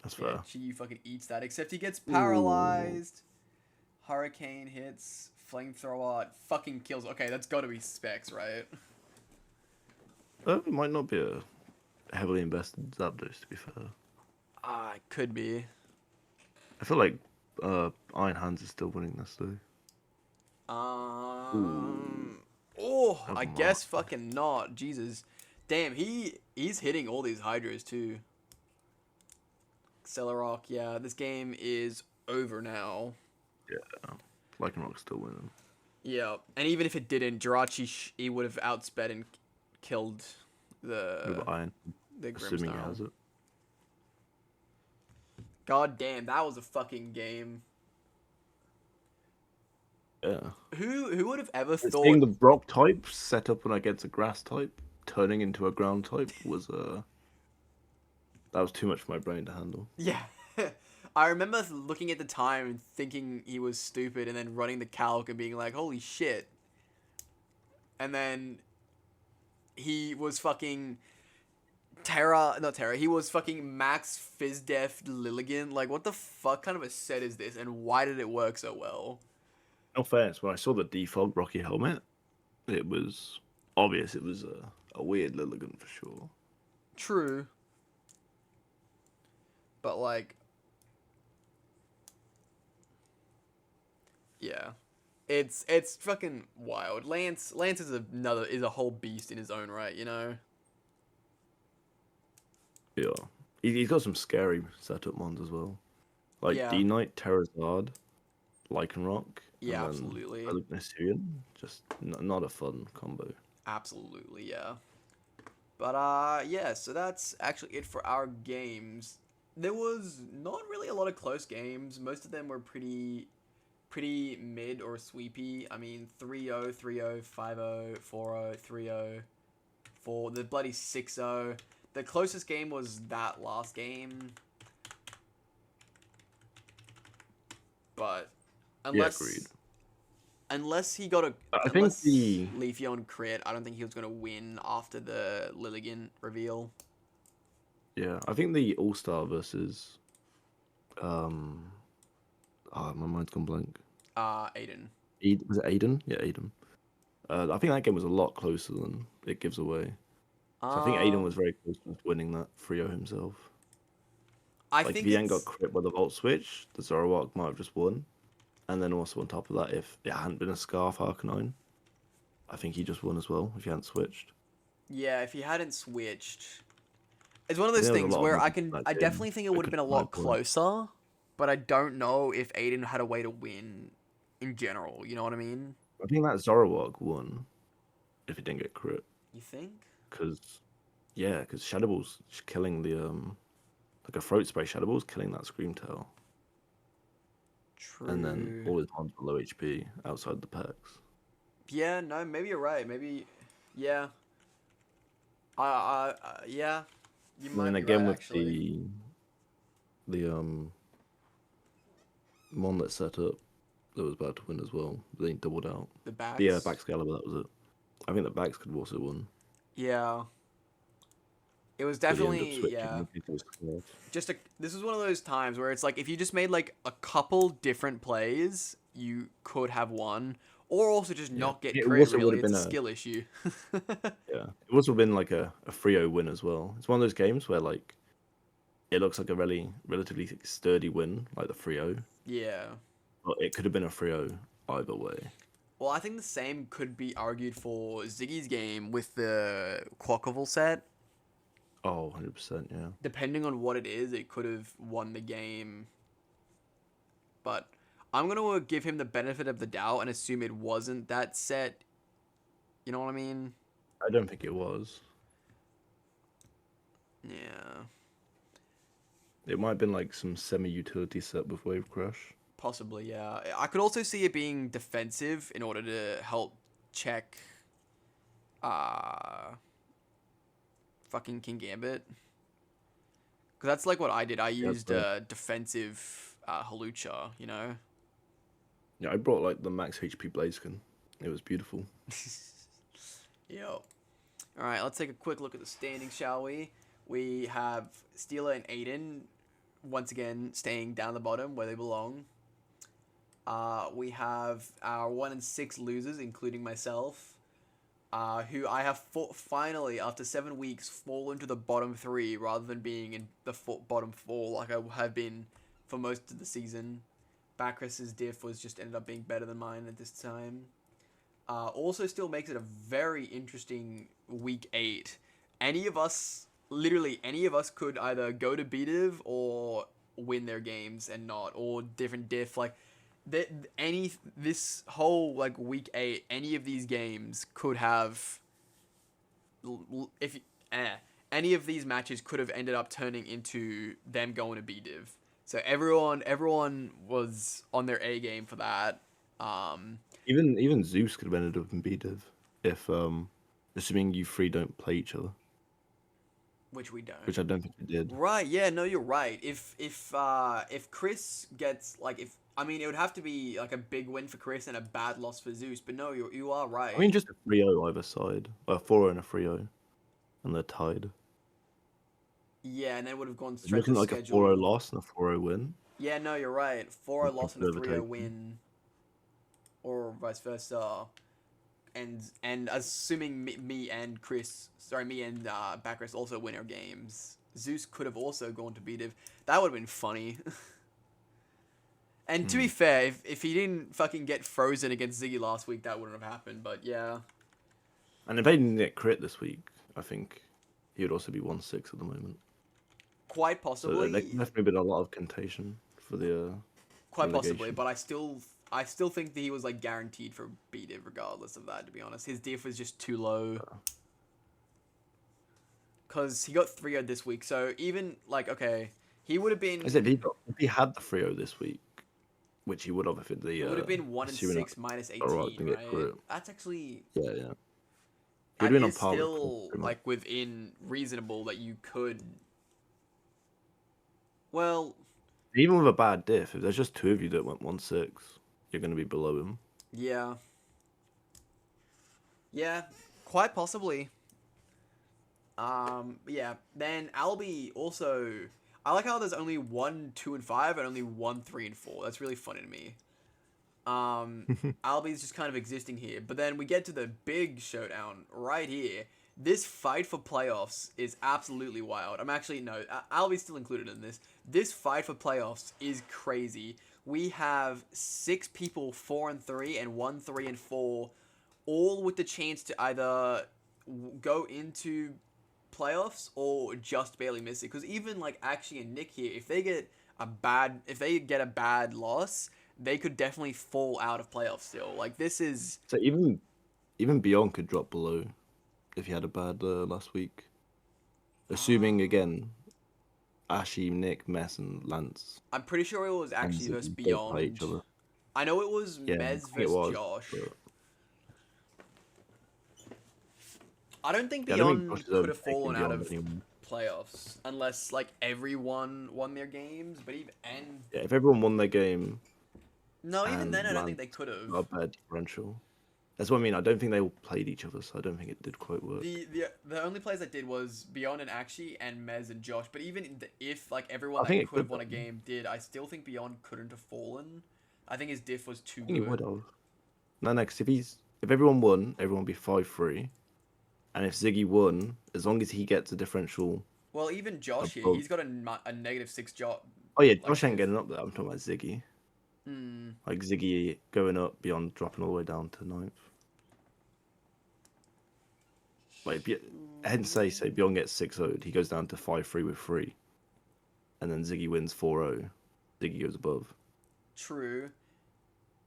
That's fair. Chi fucking eats that, except he gets paralyzed. Ooh. Hurricane hits, Flamethrower fucking kills. Okay, that's gotta be Specs, right? It might not be a heavily invested Zapdos, to be fair. It could be. I feel like Iron Hands is still winning this though. I guess fucking not. Jesus. Damn, he's hitting all these Hydras too. Accelerock, yeah, this game is over now. Yeah, Lycanrock's still winning. Yeah, and even if it didn't, Jirachi, he would have outsped and killed the Iron. Assuming he has it. God damn, that was a fucking game. Yeah. Who would have ever thought... Seeing the Brock type set up when I get a Grass type, turning into a Ground type was that was too much for my brain to handle. Yeah. I remember looking at the time and thinking he was stupid and then running the calc and being like, holy shit. And then he was fucking Not Terra. He was fucking Max Fizdef Lilligant. Like, what the fuck kind of a set is this, and why did it work so well? No fairness, when I saw the default Rocky helmet, it was obvious it was a weird Lilligant for sure. True. But, like... Yeah. It's fucking wild. Lance is a whole beast in his own right, you know? Yeah. He's got some scary setup ones as well. Like Yeah. D-Knight, Terrazard, Lycanroc, Yeah, and absolutely. then Mysterian. Just not a fun combo. Absolutely, yeah. But, yeah, so that's actually it for our games. There was not really a lot of close games. Most of them were pretty mid or sweepy. I mean, 3-0, 3-0, 5-0, 4-0, 3-0, 4, the bloody 6-0. The closest game was that last game. But unless he got Leafeon crit, I don't think he was gonna win after the Lilligant reveal. Yeah, I think the All-Star versus my mind's gone blank. Aiden. Was it Aiden? Yeah, Aiden. I think that game was a lot closer than it gives away. So I think Aiden was very close to winning that 3-0 himself. I think if he hadn't got crit by the Volt Switch, the Zoroark might have just won. And then also on top of that, if it hadn't been a Scarf Arcanine, I think he just won as well if he hadn't switched. Yeah, if he hadn't switched. It's one of those things where I definitely think it would have been a lot closer, but I don't know if Aiden had a way to win in general, you know what I mean? I think that Zoroark won if it didn't get crit. You think? Because Shadow Ball's killing the like a Throat Spray Shadow Ball's killing that Screamtail. True. And then all his mons were low HP outside the packs. Yeah, no, maybe you're right. Maybe, yeah. Yeah. You might and then be again right, with actually. the mon that set up that was about to win as well. They doubled out. The backs? Yeah, Baxcalibur, that was it. I think the backs could have also won. Yeah. It was definitely, yeah. This was one of those times where it's like, if you just made like a couple different plays, you could have won. Or also just not get crit, really. It's a skill issue. Yeah. It would have been like a 3-0 win as well. It's one of those games where like it looks like a relatively sturdy win, like the 3-0. Yeah. But it could have been a 3-0 either way. Well, I think the same could be argued for Ziggy's game with the Quackleval set. Oh, 100%, yeah. Depending on what it is, it could have won the game. But I'm going to give him the benefit of the doubt and assume it wasn't that set. You know what I mean? I don't think it was. Yeah. It might have been like some semi-utility set with Wave Crush. Possibly, yeah. I could also see it being defensive in order to help check fucking King Gambit. Because that's like what I did. I used defensive Halucha, you know? Yeah, I brought like the max HP Blaziken. It was beautiful. Yo. Alright, let's take a quick look at the standings, shall we? We have Steeler and Aiden, once again, staying down the bottom where they belong. We have our 1 and 6 losers, including myself, who I have finally, after 7 weeks, fall into the bottom 3 rather than being in the bottom 4 like I have been for most of the season. Backrus's diff was just ended up being better than mine at this time. Also still makes it a very interesting week 8. Literally any of us could either go to B-Div or win their games and not, or different diff. Like, this whole like week 8, any of these games could have, any of these matches could have ended up turning into them going to B-Div. So everyone was on their A game for that. Even Zeus could have ended up in B-Div if assuming you three don't play each other. Which we don't. Which I don't think we did. Right, yeah, no, you're right. If Chris gets it would have to be like a big win for Chris and a bad loss for Zeus, but no, you are right. I mean just a 3-0 either side. A 4-0 and a 3-0. And they're tied. Yeah, and then would have gone It's straight to looking the like a schedule. 4-0 loss and a 4-0 win. Yeah, no, you're right. 4-0 loss and a 3-0 overtaken. win, or vice versa. And assuming me and Backrest also win our games, Zeus could have also gone to Beative. That would have been funny. And to be fair, if he didn't fucking get frozen against Ziggy last week, that wouldn't have happened. But yeah. And if they didn't get crit this week, I think he would also be 1-6 at the moment. Quite possibly. So there definitely been a lot of contention for the quite relegation. possibly, but I still think that he was like guaranteed for Beative regardless of that, to be honest. His diff was just too low. Because he got 3-0 this week, so even, like, okay, he would have been... I said if he had the 3-0 this week, which he would have if it It would have been 1-6 minus 18, right? That's actually... Yeah, yeah. That is still, like, within reasonable that you could... Well... Even with a bad diff, if there's just two of you that went 1-6, you're going to be below him. Yeah. Yeah, quite possibly. Yeah. Then Albie also... I like how there's only 1, 2, and 5, and only 1, 3, and 4. That's really funny to me. Albie's just kind of existing here. But then we get to the big showdown right here. This fight for playoffs is absolutely wild. I'm actually... No, Albie's still included in this. This fight for playoffs is crazy. We have 6 people 4-3 and 1, 3, and 4, all with the chance to either go into playoffs or just barely miss it. Because even like Akshay and Nick here, if they get a bad loss, they could definitely fall out of playoffs still. Like this is... So even Beyond could drop below if he had a bad last week. Assuming again, Ashi, Nick, Mess, and Lance. I'm pretty sure it was actually versus Beyond. I know it was Mez versus Josh. But... I don't think Beyond could have fallen out of playoffs unless like everyone won their games. But even if everyone won their game. No, even then I don't think they could have. A bad differential. That's what I mean. I don't think they all played each other, so I don't think it did quite work. The only players that did was Beyond and Akshay and Mez and Josh. But even if like everyone that could have won a game did, I still think Beyond couldn't have fallen. I think his diff was too good. He would have. No, next if everyone won, everyone would be 5-3, and if Ziggy won, as long as he gets a differential. Well, even Josh here, he's got a -6 job. Oh yeah, Josh ain't getting up there. I'm talking about Ziggy. Hmm. Like Ziggy going up, Beyond dropping all the way down to 9th. Like, hence say Beyond gets 6-0'd, he goes down to 5-3 with 3. And then Ziggy wins 4-0. Ziggy goes above. True.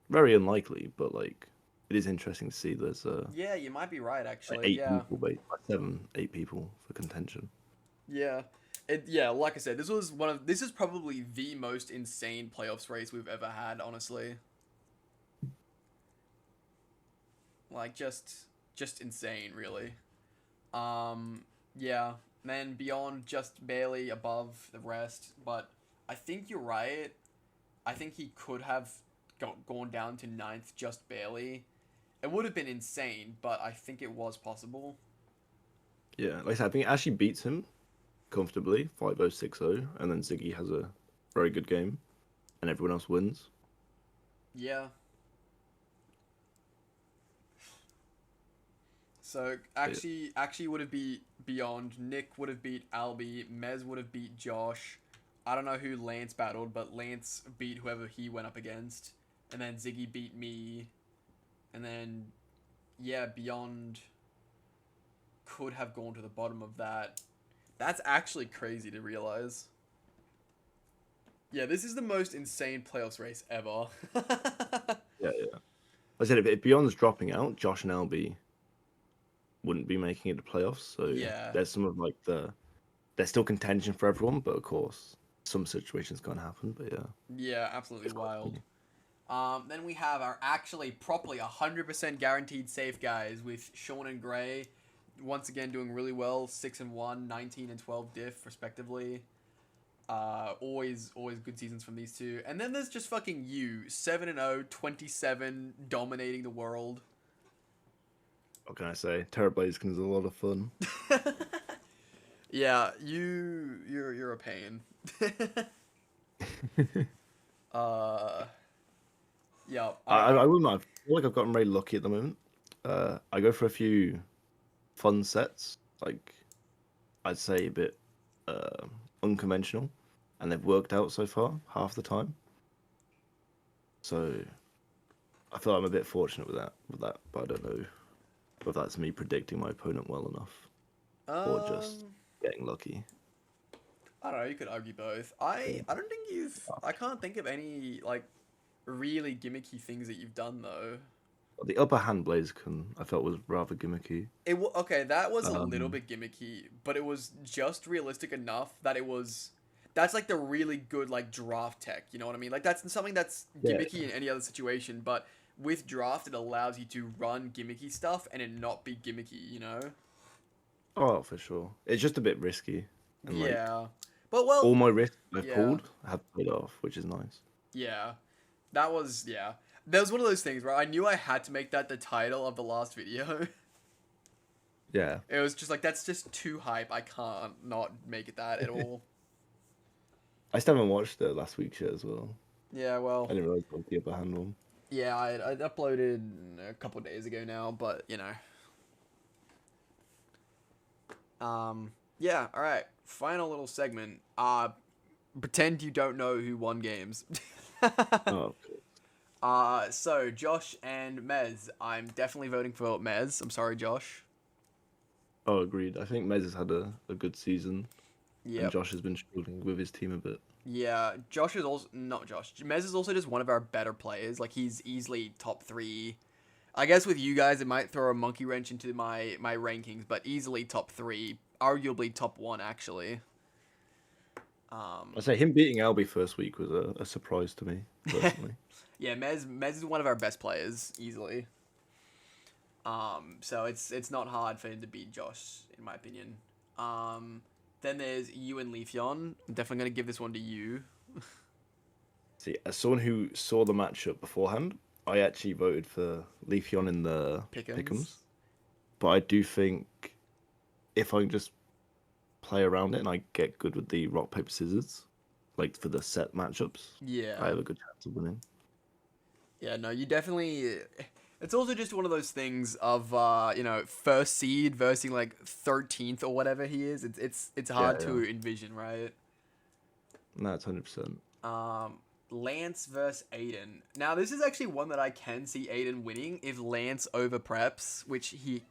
Very unlikely, but like, it is interesting to see there's yeah, you might be right actually. Like 8 people, like 7, 8 people for contention. Yeah. Like I said, this is probably the most insane playoffs race we've ever had, honestly. Like just insane, really. Yeah. Then Beyond just barely above the rest, but I think you're right. I think he could have gone down to 9th just barely. It would have been insane, but I think it was possible. Yeah, like I said, I think it actually beats him comfortably, 5-0, 6-0, and then Ziggy has a very good game, and everyone else wins. Yeah. So actually would have beat Beyond. Nick would have beat Albie. Mez would have beat Josh. I don't know who Lance battled, but Lance beat whoever he went up against, and then Ziggy beat me, and then Beyond could have gone to the bottom of that. That's actually crazy to realize. Yeah, this is the most insane playoffs race ever. Yeah. I said if Beyond's dropping out, Josh and Albie wouldn't be making it to playoffs. So yeah, there's some of like there's still contention for everyone, but of course some situations can't happen. But yeah, absolutely wild. Then we have our actually properly 100% guaranteed safe guys with Sean and Gray. Once again, doing really well. 6-1, 19 and 12 diff, respectively. Always good seasons from these two. And then there's just fucking you, 7-0, 27, dominating the world. What can I say? Terrorblazing is a lot of fun. Yeah, you're a pain. uh, yeah. I wouldn't. I feel like I've gotten very lucky at the moment. I go for a few fun sets, like I'd say a bit unconventional, and they've worked out so far half the time. So I feel like I'm a bit fortunate with that, but I don't know if that's me predicting my opponent well enough or just Um, getting lucky. I don't know. You could argue both. I don't think you've. I can't think of any like really gimmicky things that you've done though. The upper hand blaze I felt was rather gimmicky. Okay, that was a little Um, bit gimmicky, but it was just realistic enough that it was. That's like the really good like draft tech. You know what I mean? Like that's something that's yeah. gimmicky in any other situation, but with draft it allows you to run gimmicky stuff and it not be gimmicky. You know? Oh, for sure. It's just a bit risky, and like Yeah. But all well, my risks I've yeah, pulled have paid off, which is nice. yeah. That was yeah. That was one of those things where I knew I had to make that the title of the last video. Yeah. It was just like that's just too hype. I can't not make it that at all. I still haven't watched the last week's shit as well. Yeah, I well, didn't realize what the upper hand one. yeah, I uploaded a couple days ago now, but you know. Yeah, all right. Final little segment. Pretend you don't know who won games. Oh, cool. So Josh and Mez. I'm definitely voting for Mez. I'm sorry, Josh. Oh, agreed. I think Mez has had a good season, and Yep. Josh has been struggling with his team a bit. Yeah, Josh is also not Josh. Mez is also just one of our better players. Like he's easily top 3. I guess with you guys it might throw a monkey wrench into my rankings, but easily top 3, arguably top 1 actually. I say him beating Albie first week was a surprise to me personally. Yeah, Mez is one of our best players easily. So it's not hard for him to beat Josh in my opinion. Then there's you and Leafeon. I'm definitely gonna give this one to you. See, as someone who saw the matchup beforehand, I actually voted for Leafeon in the Pick'ems. pick'ems. But I do think if I can just play around it and I get good with the rock paper scissors, like for the set matchups, I Yeah. have a good chance of winning. Yeah, no, you definitely. It's also just one of those things of first seed versus like 13th or whatever he is. It's Yeah, hard yeah. to envision, right? No, it's 100%. Um, Lance versus Aiden. Now this is actually one that I can see Aiden winning if Lance over preps, which he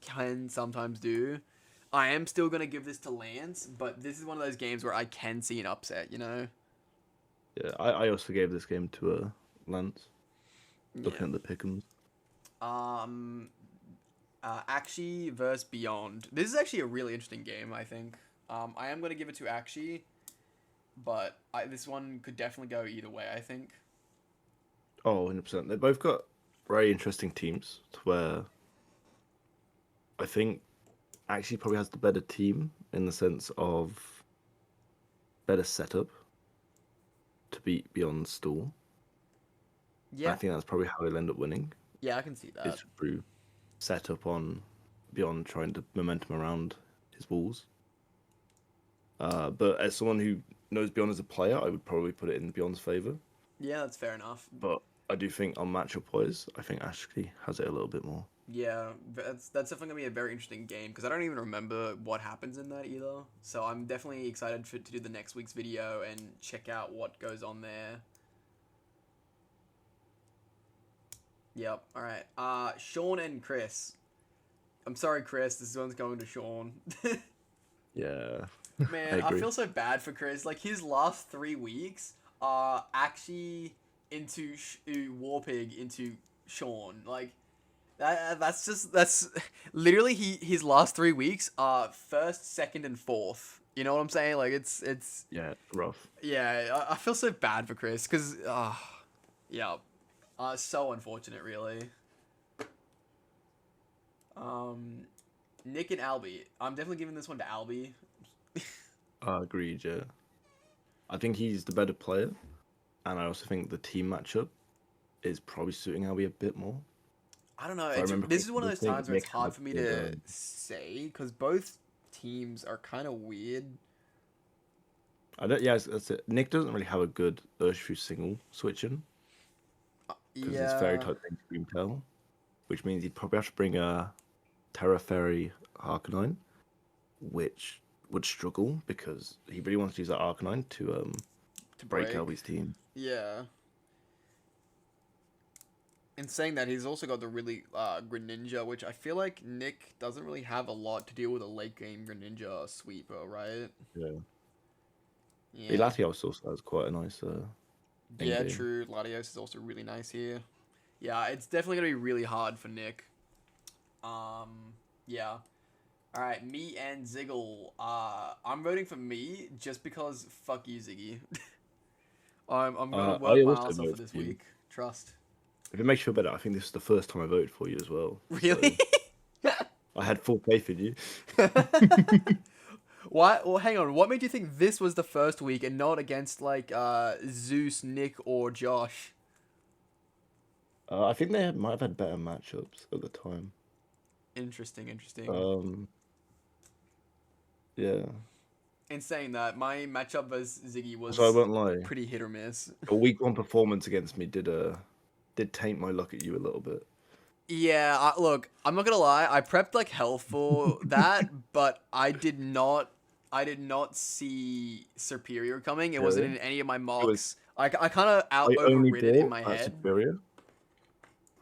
can sometimes do. I am still gonna give this to Lance, but this is one of those games where I can see an upset. You know? Yeah, I also gave this game to Lance, Yeah. looking at the pick'ems. Um, Akshi versus Beyond. This is actually a really interesting game, I think. I am going to give it to Akshi, but this one could definitely go either way, I think. Oh, 100%. They both got very interesting teams to where I think actually probably has the better team in the sense of better setup to beat Beyond Stool. I Yeah. think that's probably how he'll end up winning. Yeah, I can see that. Is through setup on Beyond trying to momentum around his walls. But as someone who knows Beyond as a player, I would probably put it in Beyond's favour. Yeah, that's fair enough. But I do think on matchup wise, I think Ashley has it a little bit more. Yeah, that's definitely going to be a very interesting game because I don't even remember what happens in that either. So I'm definitely excited to do the next week's video and check out what goes on there. Yep. All right. Sean and Chris. I'm sorry, Chris. This one's going to Sean. Yeah, Man, I feel so bad for Chris. Like his last 3 weeks are actually into Warpig into Sean. Like that's literally his last 3 weeks are first, second, and fourth. You know what I'm saying? Like it's Yeah, rough. yeah. I feel so bad for Chris because yeah, so unfortunate really. Nick and Albie. I'm definitely giving this one to Albie. Agreed, yeah. I think he's the better player, and I also think the team matchup is probably suiting Albie a bit more. I don't know. I remember This is one of correctly, those I think times where it's Nick hard had for me the, to say because both teams are kind of weird. I don't. Yeah, that's it. Nick doesn't really have a good Urshifu single switching because it's very Yeah. tight thing to Dream Tail, which means he'd probably have to bring a Terra Fairy Arcanine, which would struggle because he really wants to use that Arcanine to break Kelby's team. Yeah. In saying that, he's also got the really Greninja, which I feel like Nick doesn't really have a lot to deal with a late game Greninja sweeper, right? Yeah. Yeah. Latios also has quite a nice. Yeah, true. Latios is also really nice here. Yeah, it's definitely gonna be really hard for Nick. Yeah. All right, me and Ziggle. I'm voting for me just because fuck you, Ziggy. I'm gonna work my ass off for this week. Trust. If it makes you feel better, I think this is the first time I voted for you as well. Really? So I had full faith in you. Why? Well, hang on. What made you think this was the first week and not against like Zeus, Nick, or Josh? I think they might have had better matchups at the time. Interesting. Yeah. In saying that, my matchup versus Ziggy was So I won't lie. Pretty hit or miss. A week 1 performance against me did taint my luck at you a little bit. Yeah, look, I'm not gonna lie. I prepped like hell for that, but I did not see Superior coming. It wasn't in any of my mocks. I kind of overrid it in my head. Superior.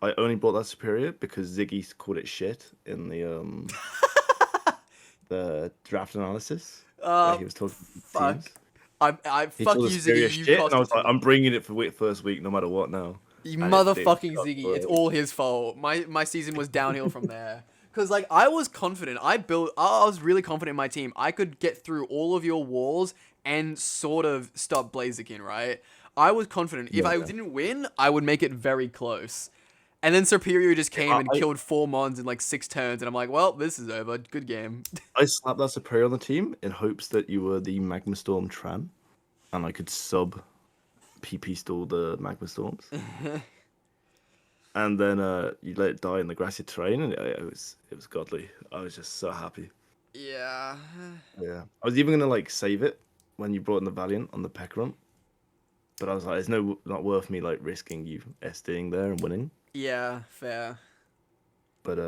I only bought that Superior because Ziggy called it shit in the the draft analysis. He was talking fuck. Teams. I fuck you, Ziggy. You cost and I was like, I'm bringing it for first week, no matter what. Now. You motherfucking Ziggy. It's all his fault. My season was downhill from there. Because, like, I was confident. I was really confident in my team. I could get through all of your walls and sort of stop Blaziken, right? I was confident. If I didn't win, I would make it very close. And then Superior just came and killed 4 mons in, like, 6 turns. And I'm like, well, this is over. Good game. I slapped that Superior on the team in hopes that you were the Magma Storm Tran. And I could sub... PP stall the Magma Storms. And then you let it die in the grassy terrain, and it was godly. I was just so happy. Yeah. I was even gonna like save it when you brought in the Valiant on the Peck Rump, but I was like, it's not worth me like risking you SDing there and winning. Yeah, fair. But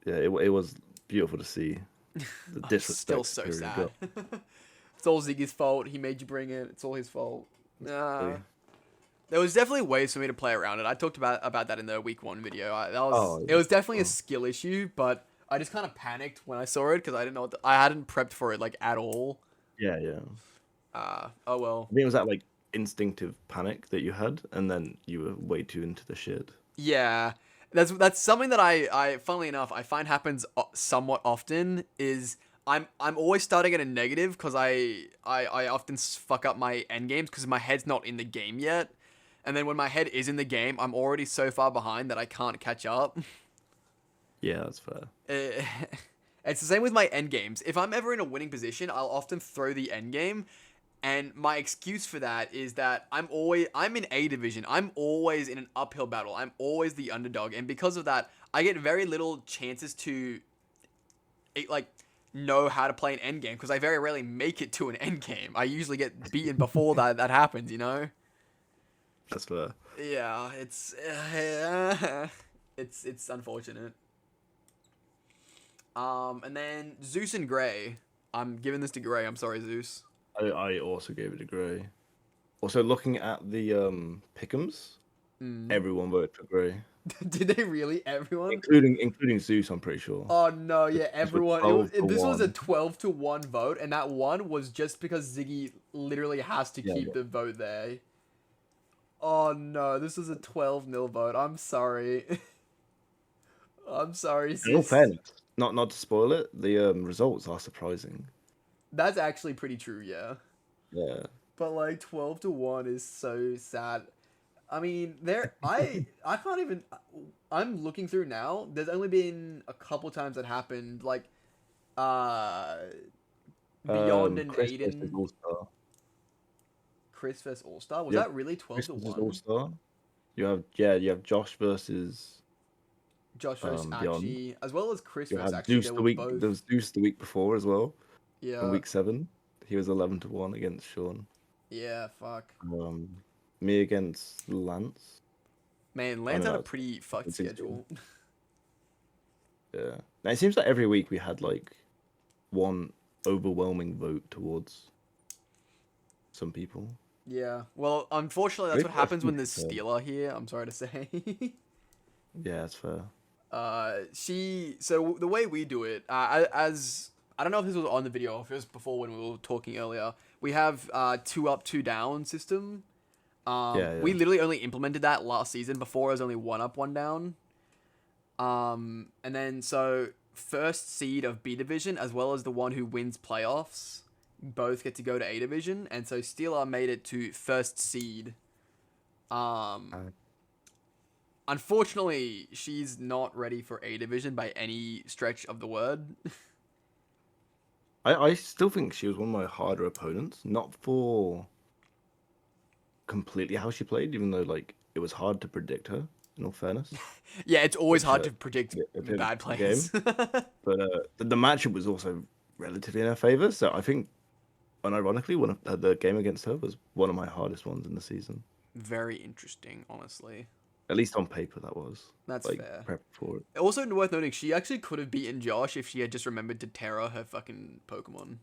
it was beautiful to see the disrespect. Still so sad. It's all Ziggy's fault. He made you bring it. It's all his fault. There was definitely ways for me to play around it. I talked about that in the week 1 video. It was definitely a skill issue, but I just kind of panicked when I saw it because I didn't know I hadn't prepped for it like at all. Yeah. Oh well. I think it was that like instinctive panic that you had, and then you were way too into the shit. Yeah, that's something that I funnily enough I find happens somewhat often is. I'm always starting at a negative because I often fuck up my end games because my head's not in the game yet. And then when my head is in the game, I'm already so far behind that I can't catch up. Yeah, that's fair. It's the same with my end games. If I'm ever in a winning position, I'll often throw the end game. And my excuse for that is that I'm in A division. I'm always in an uphill battle. I'm always the underdog. And because of that, I get very little chances to know how to play an end game because I very rarely make it to an end game. I usually get beaten before that happens, you know? That's fair. Yeah, it's unfortunate. And then Zeus and Gray. I'm giving this to Gray. I'm sorry, Zeus. I also gave it to Gray. Also, looking at the pick'ems, everyone voted for Gray. Did they really? Everyone? Including Zeus, I'm pretty sure. Oh no, yeah, everyone. This was a 12-1 vote, and that one was just because Ziggy literally has to keep the vote there. Oh no, this is a 12-0 vote. I'm sorry. I'm sorry, sis. In all fairness, not to spoil it, the results are surprising. That's actually pretty true, yeah. Yeah. But like 12-1 is so sad. I mean, I can't even. I'm looking through now. There's only been a couple times that happened, like, Beyond and Chris Aiden. All-Star. Chris vs All-Star? Was that really 12-1? All-Star. You have Josh versus Josh versus beyond. Achi, as well as Chris You versus had Achi. Deuce They the were week. both. There was Deuce the week before as well. In Yeah. week 7, he was 11-1 against Sean. Yeah. Fuck. Me against Lance. Man, I Lance know had a that's- pretty fucked it's easy. schedule. Yeah. Now it seems like every week we had like one overwhelming vote towards some people. Yeah. Well, unfortunately, that's Maybe what a happens few when there's people. Steeler here. I'm sorry to say. Yeah, that's fair. So the way we do it, as I don't know if this was on the video or if it was before when we were talking earlier. We have 2 up, 2 down system. Yeah. We literally only implemented that last season. Before it was only 1 up, 1 down. And then so first seed of B division as well as the one who wins playoffs both get to go to A division, and so Steeler made it to first seed. Unfortunately, she's not ready for A division by any stretch of the word. I still think she was one of my harder opponents, not for completely how she played, even though like it was hard to predict her. In all fairness, Yeah, it's always which, hard to predict it did bad the players. but the matchup was also relatively in her favor. So I think, unironically, one of the game against her was one of my hardest ones in the season. Very interesting, honestly. At least on paper, that was. That's like, fair. Prep for it. Also worth noting, she actually could have beaten Josh if she had just remembered to Terra her fucking Pokemon.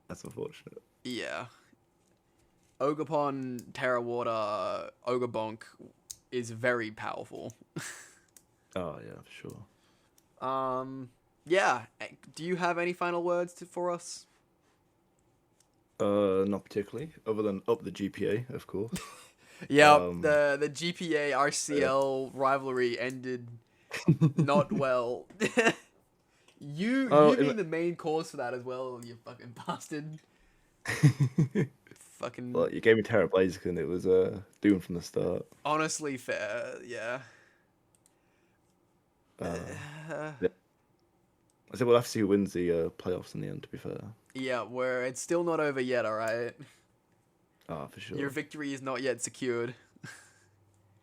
That's unfortunate. Yeah. Ogerpon, Terra Water, Ogerbonk is very powerful. Oh yeah, for sure. Yeah. Do you have any final words for us? Not particularly, other than up the GPA, of course. Yeah, the GPA RCL rivalry ended not well. you being the main cause for that as well, you fucking bastard. Fucking. Well, you gave me Terra Blaziken, it was doomed from the start. Honestly, fair, yeah. Yeah. I said we'll have to see who wins the playoffs in the end, to be fair. Yeah, where it's still not over yet, alright? Ah, for sure. Your victory is not yet secured.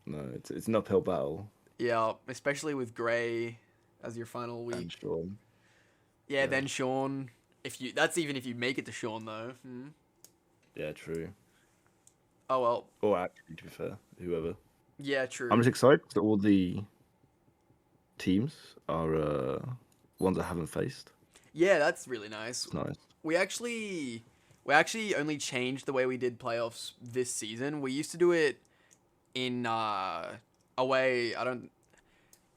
No, it's an uphill battle. Yeah, especially with Gray as your final week. And Sean. Yeah, then Sean. That's even if you make it to Sean though. Yeah, true. Oh well. Or actually, to be fair, whoever. Yeah, true. I'm just excited that all the teams are ones I haven't faced. Yeah, that's really nice. It's nice. We actually only changed the way we did playoffs this season. We used to do it in a way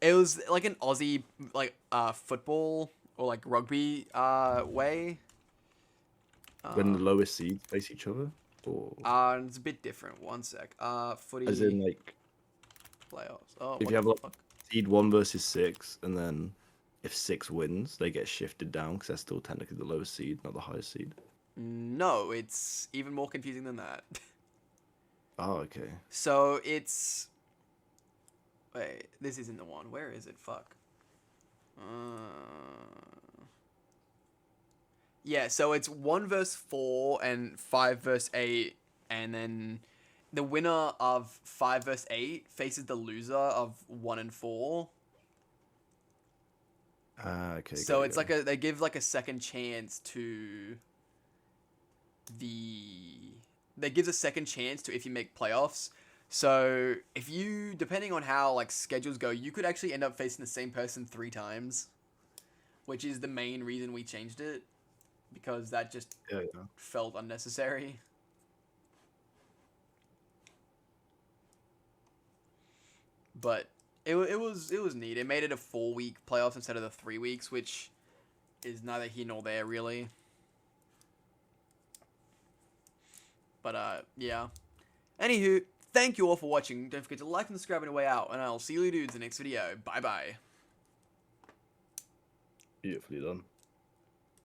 it was like an Aussie like football or like rugby way. When the lowest seeds face each other, or It's a bit different. One sec. Footy as in like playoffs. Oh, if you have like seed 1 versus 6, and then if 6 wins, they get shifted down because they're still technically the lowest seed, not the highest seed. No, it's even more confusing than that. Oh, okay. So it's... Wait, this isn't the one. Where is it? Fuck. Yeah, so it's 1 versus 4 and 5 versus 8, and then the winner of 5 versus 8 faces the loser of 1 and 4. Okay. So it's like they give like a second chance to they gives a second chance to if you make playoffs. So if you, depending on how like schedules go, you could actually end up facing the same person 3 times, which is the main reason we changed it, because that just felt unnecessary. But it was neat. It made it a 4-week playoffs instead of the 3 weeks, which is neither here nor there really. But yeah. Anywho, thank you all for watching. Don't forget to like and subscribe on your way out, and I'll see you dudes in the next video. Bye bye. Beautifully done.